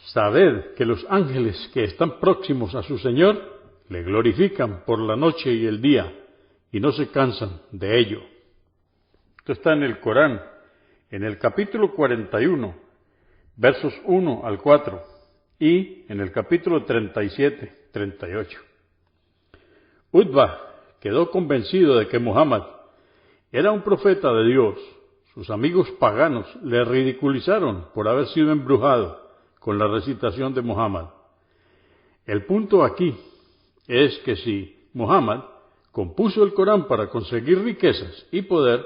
sabed que los ángeles que están próximos a su Señor le glorifican por la noche y el día, y no se cansan de ello. Esto está en el Corán, en el capítulo 41, versos 1 al 4, y en el capítulo 37, 38. Utbah quedó convencido de que Muhammad era un profeta de Dios. Sus amigos paganos le ridiculizaron por haber sido embrujado con la recitación de Muhammad. El punto aquí es que si Muhammad compuso el Corán para conseguir riquezas y poder,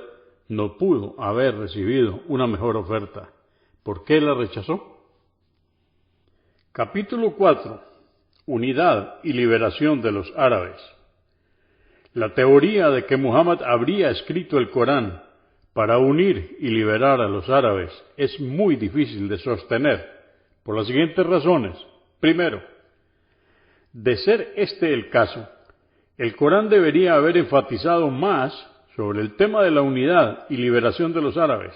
no pudo haber recibido una mejor oferta. ¿Por qué la rechazó? Capítulo 4. Unidad y liberación de los árabes. La teoría de que Muhammad habría escrito el Corán para unir y liberar a los árabes es muy difícil de sostener, por las siguientes razones. Primero, de ser este el caso, el Corán debería haber enfatizado más sobre el tema de la unidad y liberación de los árabes.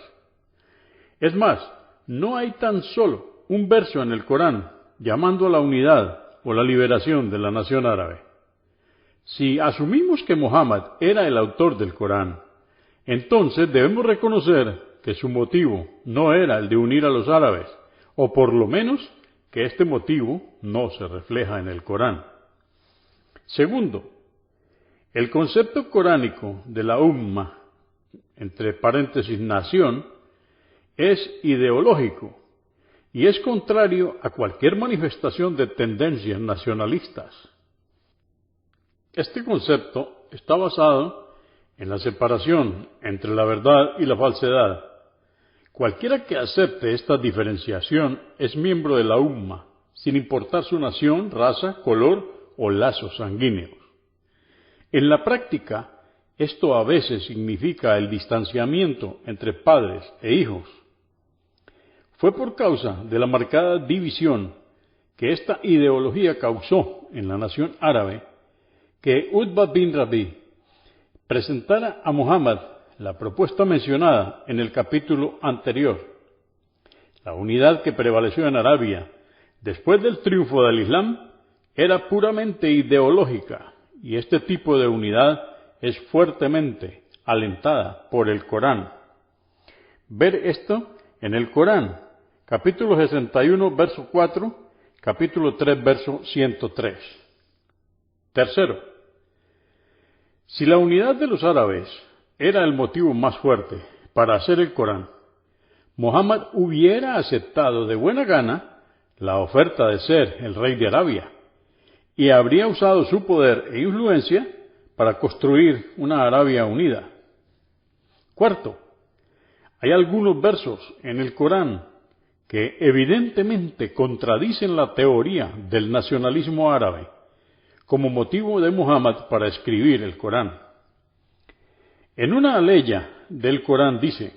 Es más, no hay tan solo un verso en el Corán llamando a la unidad o la liberación de la nación árabe. Si asumimos que Muhammad era el autor del Corán, entonces debemos reconocer que su motivo no era el de unir a los árabes, o por lo menos que este motivo no se refleja en el Corán. Segundo, el concepto coránico de la umma, entre paréntesis nación, es ideológico y es contrario a cualquier manifestación de tendencias nacionalistas. Este concepto está basado en la separación entre la verdad y la falsedad. Cualquiera que acepte esta diferenciación es miembro de la umma, sin importar su nación, raza, color o lazos sanguíneos. En la práctica, esto a veces significa el distanciamiento entre padres e hijos. Fue por causa de la marcada división que esta ideología causó en la nación árabe que Utbah bin Rabi presentara a Muhammad la propuesta mencionada en el capítulo anterior. La unidad que prevaleció en Arabia después del triunfo del Islam era puramente ideológica y este tipo de unidad es fuertemente alentada por el Corán. Ver esto en el Corán, capítulo 61, verso 4, capítulo 3, verso 103. Tercero, si la unidad de los árabes era el motivo más fuerte para hacer el Corán, Muhammad hubiera aceptado de buena gana la oferta de ser el rey de Arabia y habría usado su poder e influencia para construir una Arabia unida. Cuarto, hay algunos versos en el Corán que evidentemente contradicen la teoría del nacionalismo árabe como motivo de Muhammad para escribir el Corán. En una aleya del Corán dice: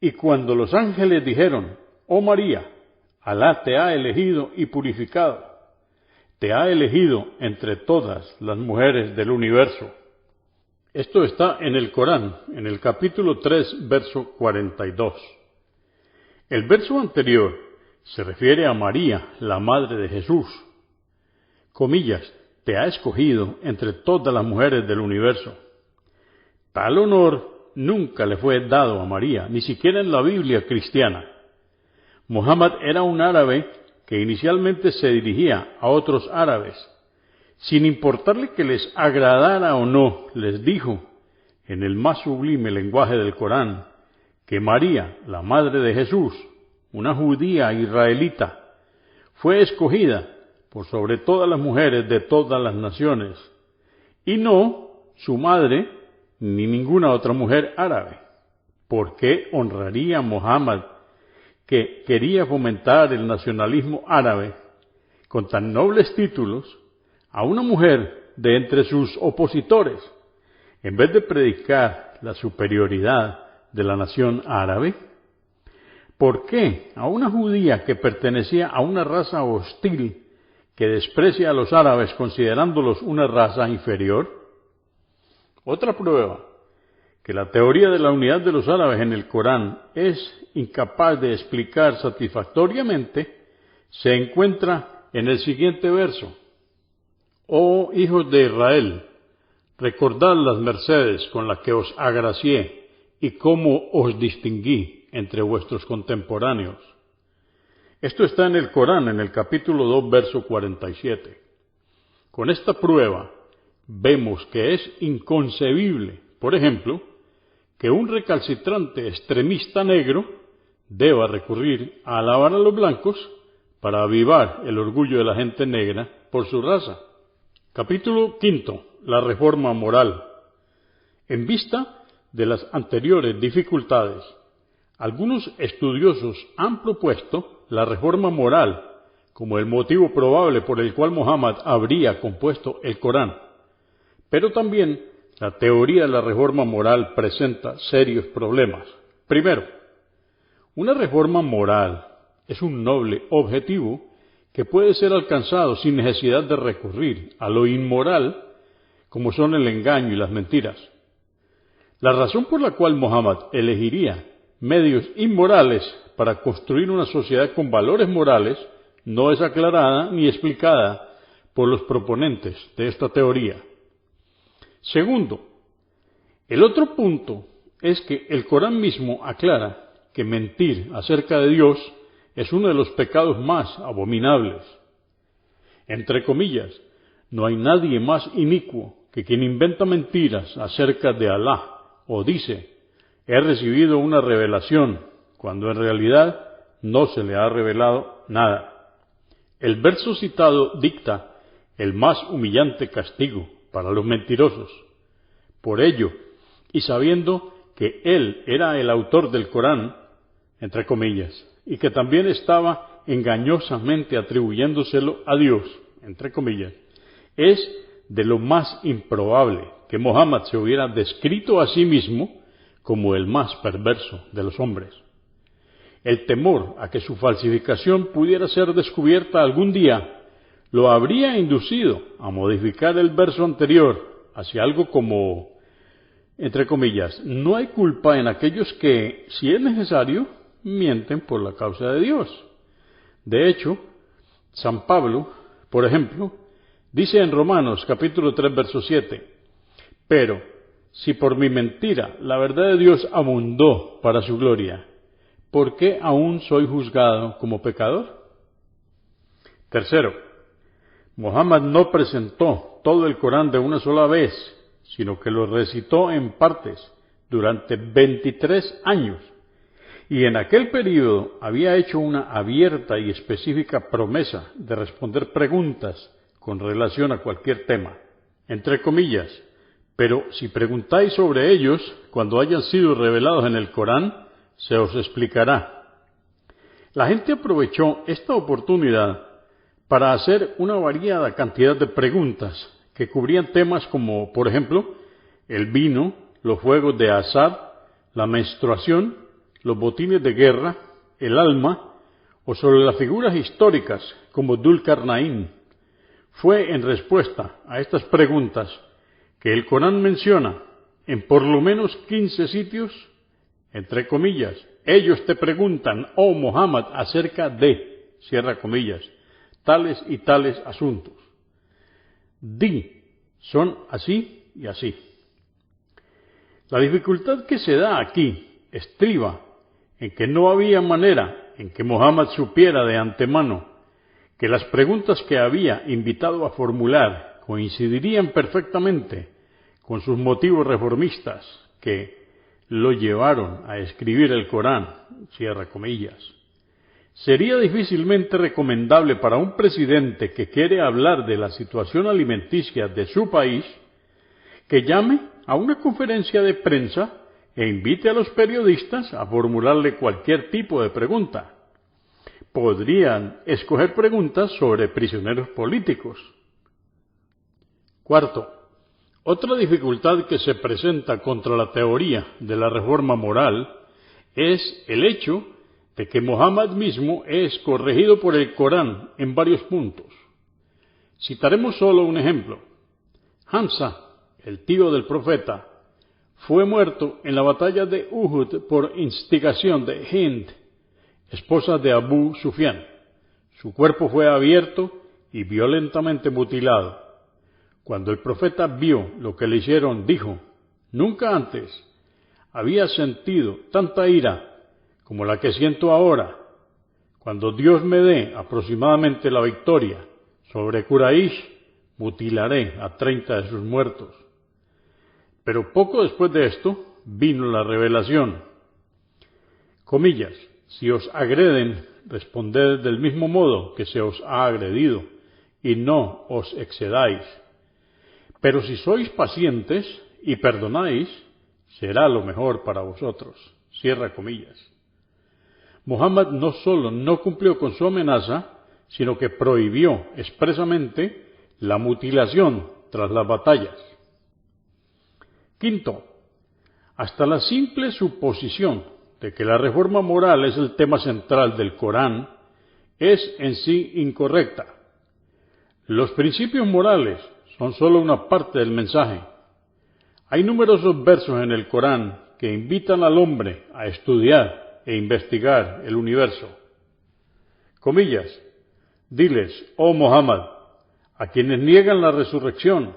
y cuando los ángeles dijeron: oh María, Alá te ha elegido y purificado, te ha elegido entre todas las mujeres del universo. Esto está en el Corán, en el capítulo 3, verso 42. El verso anterior se refiere a María, la madre de Jesús. Comillas, te ha escogido entre todas las mujeres del universo. Tal honor nunca le fue dado a María, ni siquiera en la Biblia cristiana. Muhammad era un árabe que inicialmente se dirigía a otros árabes. Sin importarle que les agradara o no, les dijo, en el más sublime lenguaje del Corán, que María, la madre de Jesús, una judía israelita, fue escogida por sobre todas las mujeres de todas las naciones, y no su madre ni ninguna otra mujer árabe. ¿Por qué honraría Muhammad, que quería fomentar el nacionalismo árabe, con tan nobles títulos, a una mujer de entre sus opositores, en vez de predicar la superioridad de la nación árabe? ¿Por qué a una judía que pertenecía a una raza hostil, que desprecia a los árabes considerándolos una raza inferior? Otra prueba que la teoría de la unidad de los árabes en el Corán es incapaz de explicar satisfactoriamente se encuentra en el siguiente verso: oh hijos de Israel, recordad las mercedes con las que os agracié y cómo os distinguí entre vuestros contemporáneos. Esto está en el Corán, en el capítulo 2, verso 47. Con esta prueba vemos que es inconcebible, por ejemplo, que un recalcitrante extremista negro deba recurrir a alabar a los blancos para avivar el orgullo de la gente negra por su raza. Capítulo 5. La reforma moral. En vista de las anteriores dificultades, algunos estudiosos han propuesto la reforma moral como el motivo probable por el cual Muhammad habría compuesto el Corán. Pero también la teoría de la reforma moral presenta serios problemas. Primero, una reforma moral es un noble objetivo que puede ser alcanzado sin necesidad de recurrir a lo inmoral, como son el engaño y las mentiras. La razón por la cual Muhammad elegiría medios inmorales para construir una sociedad con valores morales no es aclarada ni explicada por los proponentes de esta teoría. Segundo, el otro punto es que el Corán mismo aclara que mentir acerca de Dios es uno de los pecados más abominables. Entre comillas, no hay nadie más inicuo que quien inventa mentiras acerca de Alá o dice: he recibido una revelación, cuando en realidad no se le ha revelado nada. El verso citado dicta el más humillante castigo para los mentirosos. Por ello, y sabiendo que él era el autor del Corán, entre comillas, y que también estaba engañosamente atribuyéndoselo a Dios, entre comillas, es de lo más improbable que Muhammad se hubiera descrito a sí mismo como el más perverso de los hombres. El temor a que su falsificación pudiera ser descubierta algún día lo habría inducido a modificar el verso anterior hacia algo como, entre comillas, no hay culpa en aquellos que, si es necesario, mienten por la causa de Dios. De hecho, San Pablo, por ejemplo, dice en Romanos capítulo 3, verso 7, pero si por mi mentira la verdad de Dios abundó para su gloria, ¿por qué aún soy juzgado como pecador? Tercero, Muhammad no presentó todo el Corán de una sola vez, sino que lo recitó en partes durante 23 años, y en aquel período había hecho una abierta y específica promesa de responder preguntas con relación a cualquier tema, entre comillas, pero si preguntáis sobre ellos cuando hayan sido revelados en el Corán, se os explicará. La gente aprovechó esta oportunidad para hacer una variada cantidad de preguntas que cubrían temas como, por ejemplo, el vino, los fuegos de Asad, la menstruación, los botines de guerra, el alma, o sobre las figuras históricas como Dul Qarnayn. Fue en respuesta a estas preguntas que el Corán menciona en por lo menos 15 sitios, entre comillas, ellos te preguntan, oh Muhammad, acerca de, cierra comillas, tales y tales asuntos. Di, son así y así. La dificultad que se da aquí estriba en que no había manera en que Muhammad supiera de antemano que las preguntas que había invitado a formular coincidirían perfectamente con sus motivos reformistas que lo llevaron a escribir el Corán, cierra comillas. Sería difícilmente recomendable para un presidente que quiere hablar de la situación alimenticia de su país que llame a una conferencia de prensa e invite a los periodistas a formularle cualquier tipo de pregunta. Podrían escoger preguntas sobre prisioneros políticos. Cuarto, otra dificultad que se presenta contra la teoría de la reforma moral es el hecho de que Muhammad mismo es corregido por el Corán en varios puntos. Citaremos solo un ejemplo. Hamza, el tío del profeta, fue muerto en la batalla de Uhud por instigación de Hind, esposa de Abu Sufyan. Su cuerpo fue abierto y violentamente mutilado. Cuando el profeta vio lo que le hicieron, dijo, nunca antes había sentido tanta ira como la que siento ahora. Cuando Dios me dé aproximadamente la victoria sobre Quraysh, mutilaré a 30 de sus muertos. Pero poco después de esto vino la revelación. Comillas, si os agreden, responded del mismo modo que se os ha agredido, y no os excedáis. Pero si sois pacientes y perdonáis, será lo mejor para vosotros. Cierra comillas. Muhammad no solo no cumplió con su amenaza, sino que prohibió expresamente la mutilación tras las batallas. Quinto, hasta la simple suposición de que la reforma moral es el tema central del Corán es en sí incorrecta. Los principios morales son solo una parte del mensaje. Hay numerosos versos en el Corán que invitan al hombre a estudiar e investigar el universo. Comillas, diles, oh Muhammad, a quienes niegan la resurrección,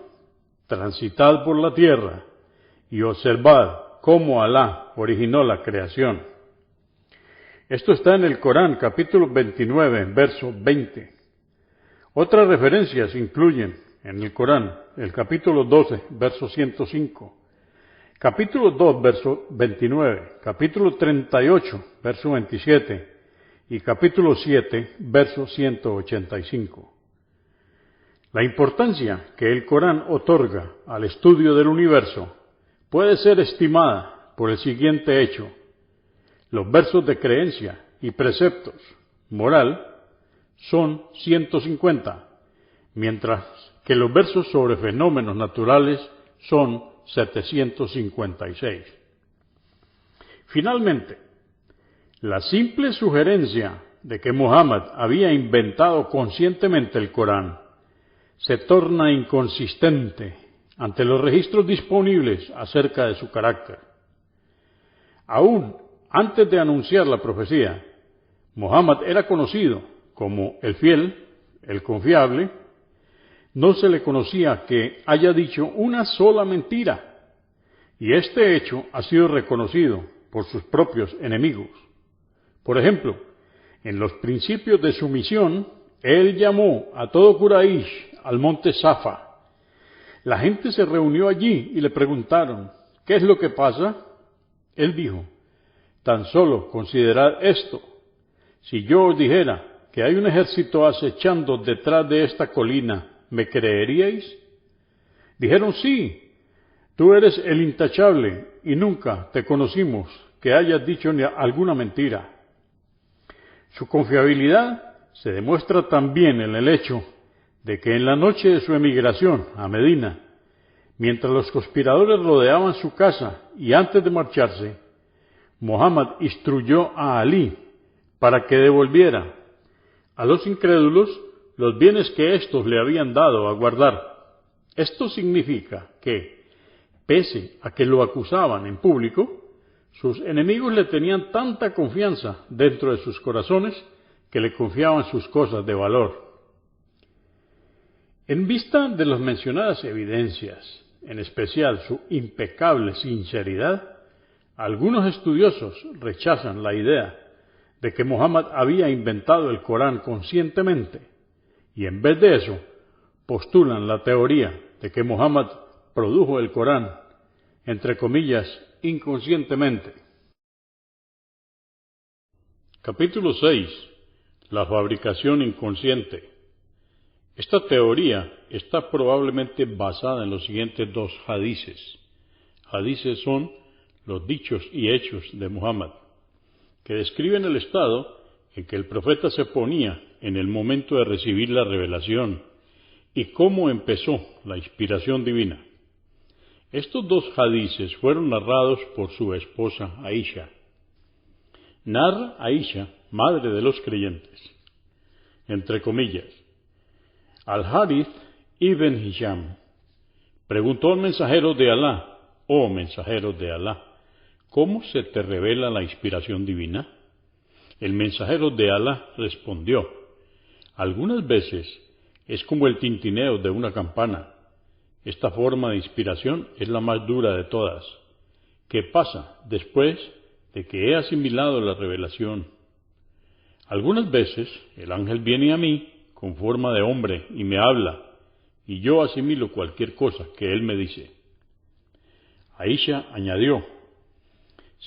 transitad por la tierra y observad cómo Alá originó la creación. Esto está en el Corán, capítulo 29, verso 20. Otras referencias incluyen en el Corán el capítulo 12, verso 105, capítulo 2, verso 29, capítulo 38, verso 27 y capítulo 7, verso 185. La importancia que el Corán otorga al estudio del universo puede ser estimada por el siguiente hecho. Los versos de creencia y preceptos moral son 150, mientras que los versos sobre fenómenos naturales son 756. Finalmente, la simple sugerencia de que Muhammad había inventado conscientemente el Corán se torna inconsistente ante los registros disponibles acerca de su carácter. Aún antes de anunciar la profecía, Muhammad era conocido como el fiel, el confiable. No se le conocía que haya dicho una sola mentira, Y este hecho ha sido reconocido por sus propios enemigos. Por ejemplo, en los principios de su misión, él llamó a todo Quraysh al monte Safa. La gente se reunió allí y le preguntaron, ¿qué es lo que pasa? Él dijo, tan solo considerad esto. Si yo os dijera que hay un ejército acechando detrás de esta colina, ¿me creeríais? Dijeron, sí, tú eres el intachable y nunca te conocimos que hayas dicho ni alguna mentira. Su confiabilidad se demuestra también en el hecho de que en la noche de su emigración a Medina, mientras los conspiradores rodeaban su casa y antes de marcharse, Muhammad instruyó a Ali para que devolviera a los incrédulos los bienes que éstos le habían dado a guardar. Esto significa que, pese a que lo acusaban en público, sus enemigos le tenían tanta confianza dentro de sus corazones que le confiaban sus cosas de valor. En vista de las mencionadas evidencias, en especial su impecable sinceridad, algunos estudiosos rechazan la idea de que Muhammad había inventado el Corán conscientemente y en vez de eso postulan la teoría de que Muhammad produjo el Corán, entre comillas, inconscientemente. Capítulo 6. La fabricación inconsciente. Esta teoría está probablemente basada en los siguientes dos hadices. Hadices son los dichos y hechos de Muhammad, que describen el estado en que el profeta se ponía en el momento de recibir la revelación y cómo empezó la inspiración divina. Estos dos hadices fueron narrados por su esposa Aisha. Narra Aisha, madre de los creyentes, entre comillas, Al-Harith ibn Hisham preguntó al mensajero de Alá, oh mensajero de Alá, ¿cómo se te revela la inspiración divina? El mensajero de Alá respondió, algunas veces es como el tintineo de una campana. Esta forma de inspiración es la más dura de todas. ¿Qué pasa después de que he asimilado la revelación? Algunas veces el ángel viene a mí con forma de hombre y me habla, y yo asimilo cualquier cosa que él me dice. Aisha añadió,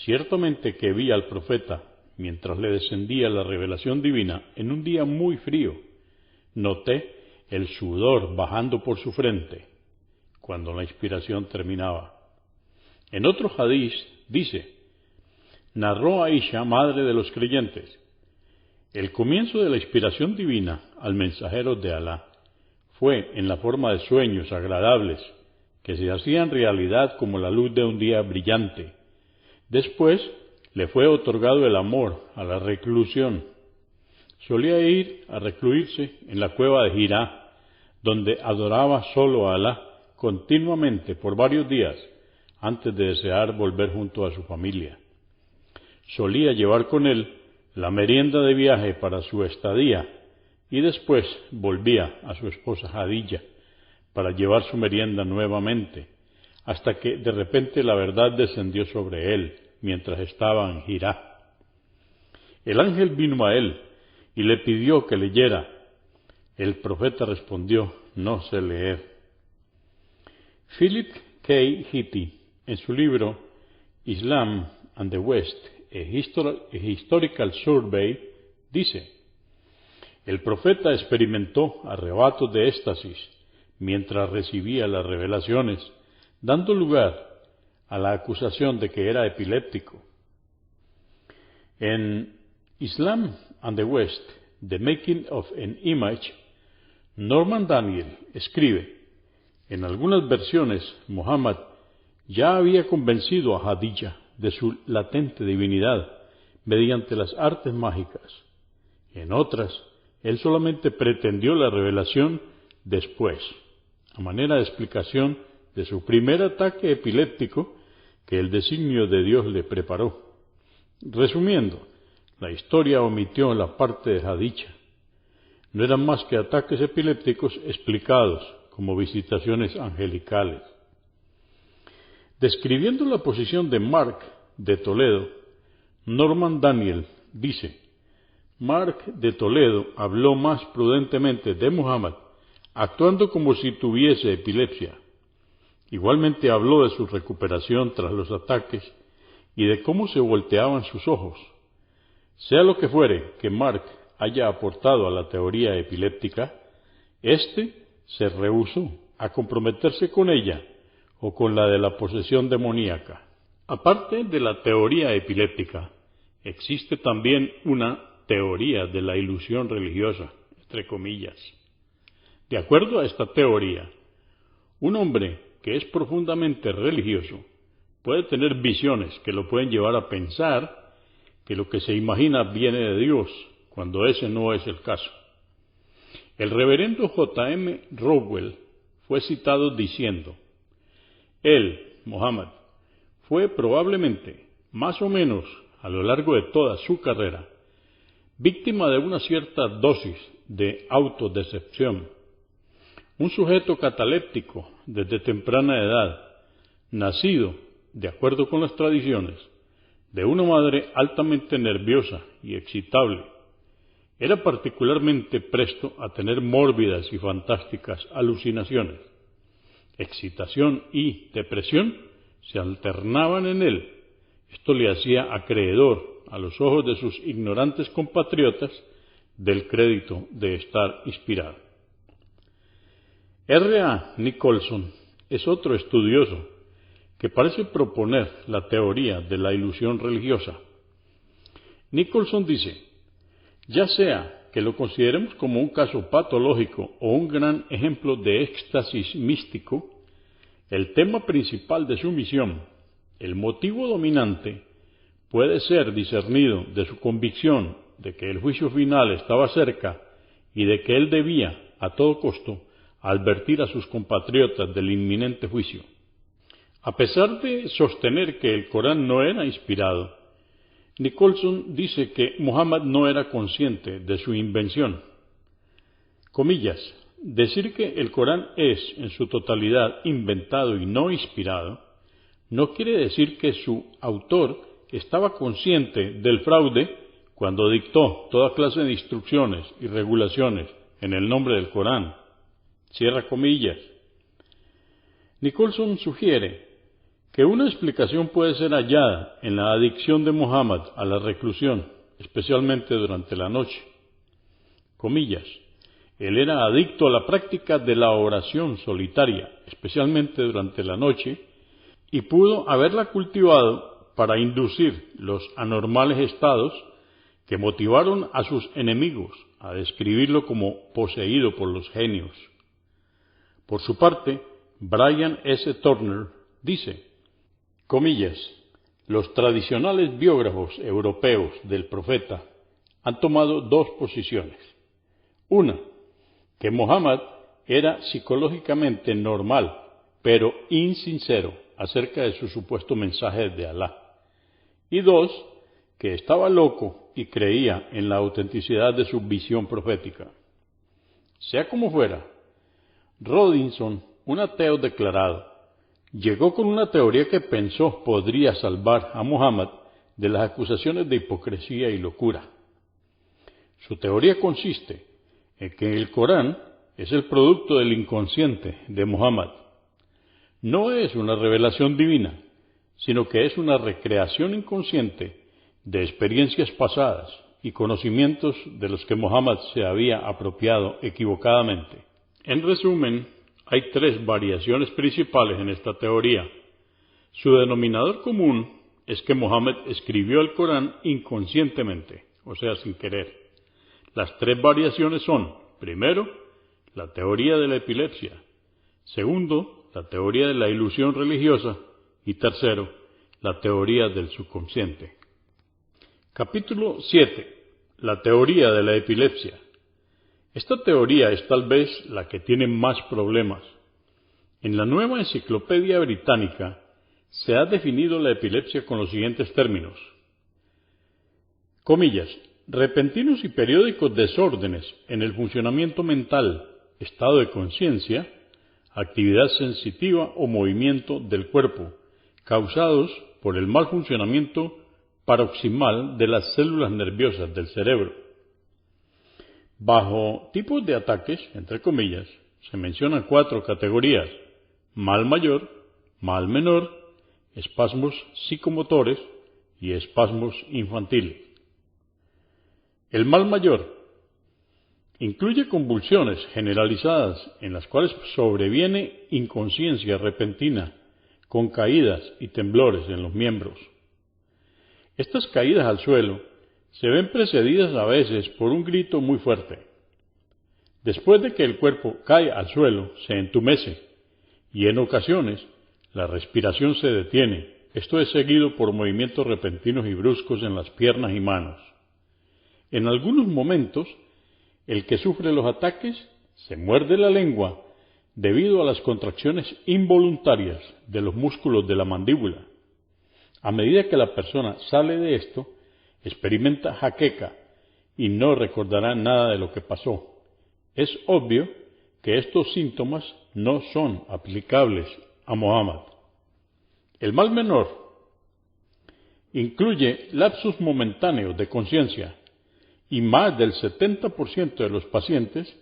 ciertamente que vi al profeta mientras le descendía la revelación divina en un día muy frío. Noté el sudor bajando por su frente cuando la inspiración terminaba. En otro hadiz dice, narró Aisha, madre de los creyentes, el comienzo de la inspiración divina al mensajero de Alá fue en la forma de sueños agradables que se hacían realidad como la luz de un día brillante. Después le fue otorgado el amor a la reclusión. Solía ir a recluirse en la cueva de Hirá, donde adoraba solo a Alá continuamente por varios días antes de desear volver junto a su familia. Solía llevar con él la merienda de viaje para su estadía y después volvía a su esposa Jadilla para llevar su merienda nuevamente, hasta que de repente la verdad descendió sobre él mientras estaba en Hirá. El ángel vino a él y le pidió que leyera. El profeta respondió, no sé leer. Philip K. Hitti, en su libro Islam and the West, a Historical Survey, dice, el profeta experimentó arrebatos de éxtasis mientras recibía las revelaciones, dando lugar a la acusación de que era epiléptico. En Islam and the West, The Making of an Image, Norman Daniel escribe, en algunas versiones Muhammad ya había convencido a Jadilla de su latente divinidad mediante las artes mágicas. En otras, él solamente pretendió la revelación después, a manera de explicación de su primer ataque epiléptico que el designio de Dios le preparó. Resumiendo, la historia omitió la parte de Jadilla. No eran más que ataques epilépticos explicados como visitaciones angelicales. Describiendo la posición de Mark de Toledo, Norman Daniel dice: Mark de Toledo habló más prudentemente de Muhammad, actuando como si tuviese epilepsia. Igualmente habló de su recuperación tras los ataques y de cómo se volteaban sus ojos. Sea lo que fuere que Mark haya aportado a la teoría epiléptica, éste se rehusó a comprometerse con ella o con la de la posesión demoníaca. Aparte de la teoría epiléptica, existe también una teoría de la ilusión religiosa, entre comillas. De acuerdo a esta teoría, un hombre que es profundamente religioso puede tener visiones que lo pueden llevar a pensar que lo que se imagina viene de Dios, cuando ese no es el caso. El reverendo J. M. Rowell fue citado diciendo: él, Muhammad, fue probablemente, más o menos a lo largo de toda su carrera, víctima de una cierta dosis de autodecepción. Un sujeto cataléptico desde temprana edad, nacido, de acuerdo con las tradiciones, de una madre altamente nerviosa y excitable, era particularmente presto a tener mórbidas y fantásticas alucinaciones. Excitación y depresión se alternaban en él. Esto le hacía acreedor, a los ojos de sus ignorantes compatriotas, del crédito de estar inspirado. R. A. Nicholson es otro estudioso que parece proponer la teoría de la ilusión religiosa. Nicholson dice: ya sea que lo consideremos como un caso patológico o un gran ejemplo de éxtasis místico, el tema principal de su misión, el motivo dominante, puede ser discernido de su convicción de que el juicio final estaba cerca y de que él debía, a todo costo, advertir a sus compatriotas del inminente juicio. A pesar de sostener que el Corán no era inspirado, Nicholson dice que Muhammad no era consciente de su invención. Comillas, decir que el Corán es, en su totalidad, inventado y no inspirado, no quiere decir que su autor estaba consciente del fraude cuando dictó toda clase de instrucciones y regulaciones en el nombre del Corán. Cierra comillas. Nicholson sugiere que una explicación puede ser hallada en la adicción de Muhammad a la reclusión, especialmente durante la noche. Comillas, él era adicto a la práctica de la oración solitaria, especialmente durante la noche, y pudo haberla cultivado para inducir los anormales estados que motivaron a sus enemigos a describirlo como poseído por los genios. Por su parte, Brian S. Turner dice, comillas, los tradicionales biógrafos europeos del profeta han tomado dos posiciones. Una, que Muhammad era psicológicamente normal, pero insincero acerca de su supuesto mensaje de Alá. Y dos, que estaba loco y creía en la autenticidad de su visión profética. Sea como fuera, Robinson, un ateo declarado, llegó con una teoría que pensó podría salvar a Muhammad de las acusaciones de hipocresía y locura. Su teoría consiste en que el Corán es el producto del inconsciente de Muhammad. No es una revelación divina, sino que es una recreación inconsciente de experiencias pasadas y conocimientos de los que Muhammad se había apropiado equivocadamente. En resumen, hay tres variaciones principales en esta teoría. Su denominador común es que Muhammad escribió el Corán inconscientemente, o sea, sin querer. Las tres variaciones son, primero, la teoría de la epilepsia, segundo, la teoría de la ilusión religiosa y tercero, la teoría del subconsciente. Capítulo 7. La teoría de la epilepsia. Esta teoría es tal vez la que tiene más problemas. En la Nueva Enciclopedia Británica se ha definido la epilepsia con los siguientes términos. Comillas, repentinos y periódicos desórdenes en el funcionamiento mental, estado de conciencia, actividad sensitiva o movimiento del cuerpo, causados por el mal funcionamiento paroximal de las células nerviosas del cerebro. Bajo tipos de ataques, entre comillas, se mencionan 4 categorías: mal mayor, mal menor, espasmos psicomotores y espasmos infantiles. El mal mayor incluye convulsiones generalizadas en las cuales sobreviene inconsciencia repentina, con caídas y temblores en los miembros. Estas caídas al suelo se ven precedidas a veces por un grito muy fuerte. Después de que el cuerpo cae al suelo, se entumece y en ocasiones la respiración se detiene. Esto es seguido por movimientos repentinos y bruscos en las piernas y manos. En algunos momentos, el que sufre los ataques se muerde la lengua debido a las contracciones involuntarias de los músculos de la mandíbula. A medida que la persona sale de esto, experimenta jaqueca y no recordará nada de lo que pasó. Es obvio que estos síntomas no son aplicables a Muhammad. El mal menor incluye lapsos momentáneos de conciencia y más del 70% de los pacientes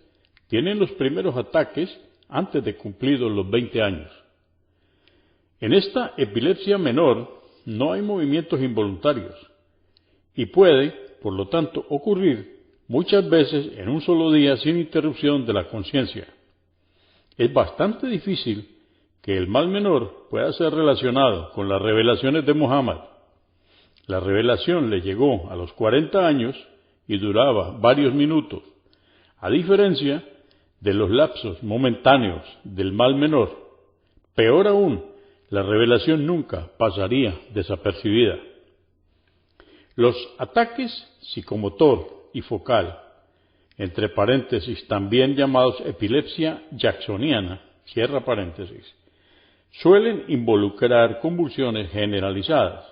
tienen los primeros ataques antes de cumplidos los 20 años. En esta epilepsia menor no hay movimientos involuntarios y puede, por lo tanto, ocurrir muchas veces en un solo día sin interrupción de la conciencia. Es bastante difícil que el mal menor pueda ser relacionado con las revelaciones de Muhammad. La revelación le llegó a los 40 años y duraba varios minutos, a diferencia de los lapsos momentáneos del mal menor. Peor aún, la revelación nunca pasaría desapercibida. Los ataques psicomotor y focal, entre paréntesis también llamados epilepsia jacksoniana, cierra paréntesis, suelen involucrar convulsiones generalizadas.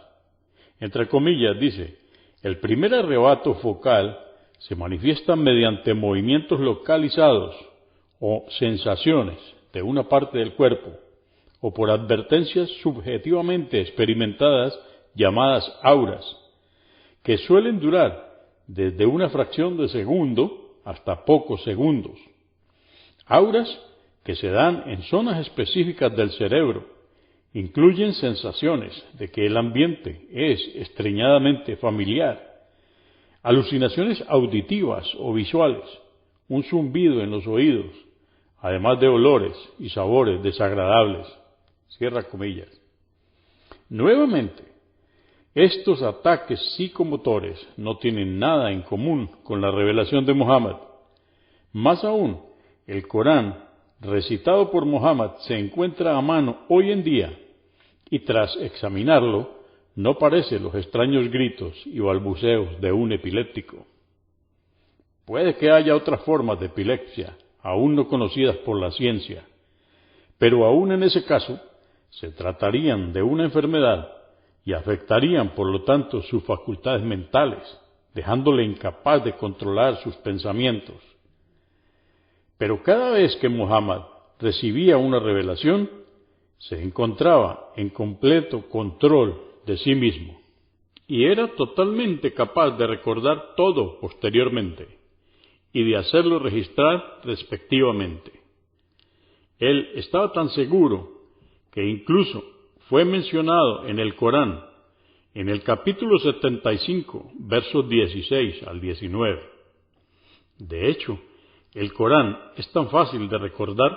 Entre comillas dice, el primer arrebato focal se manifiesta mediante movimientos localizados o sensaciones de una parte del cuerpo, o por advertencias subjetivamente experimentadas llamadas auras, que suelen durar desde una fracción de segundo hasta pocos segundos. Auras que se dan en zonas específicas del cerebro incluyen sensaciones de que el ambiente es extrañadamente familiar, alucinaciones auditivas o visuales, un zumbido en los oídos, además de olores y sabores desagradables. Cierra comillas. Nuevamente, estos ataques psicomotores no tienen nada en común con la revelación de Muhammad. Más aún, el Corán recitado por Muhammad se encuentra a mano hoy en día y tras examinarlo no parece los extraños gritos y balbuceos de un epiléptico. Puede que haya otras formas de epilepsia aún no conocidas por la ciencia, pero aún en ese caso se tratarían de una enfermedad y afectarían por lo tanto sus facultades mentales, dejándole incapaz de controlar sus pensamientos. Pero cada vez que Muhammad recibía una revelación, se encontraba en completo control de sí mismo y era totalmente capaz de recordar todo posteriormente y de hacerlo registrar respectivamente. Él estaba tan seguro que incluso fue mencionado en el Corán, en el capítulo 75, versos 16 al 19. De hecho, el Corán es tan fácil de recordar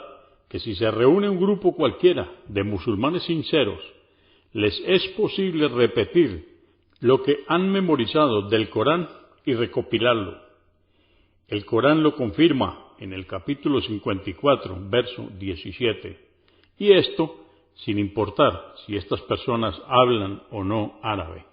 que si se reúne un grupo cualquiera de musulmanes sinceros, les es posible repetir lo que han memorizado del Corán y recopilarlo. El Corán lo confirma en el capítulo 54, verso 17, y esto sin importar si estas personas hablan o no árabe.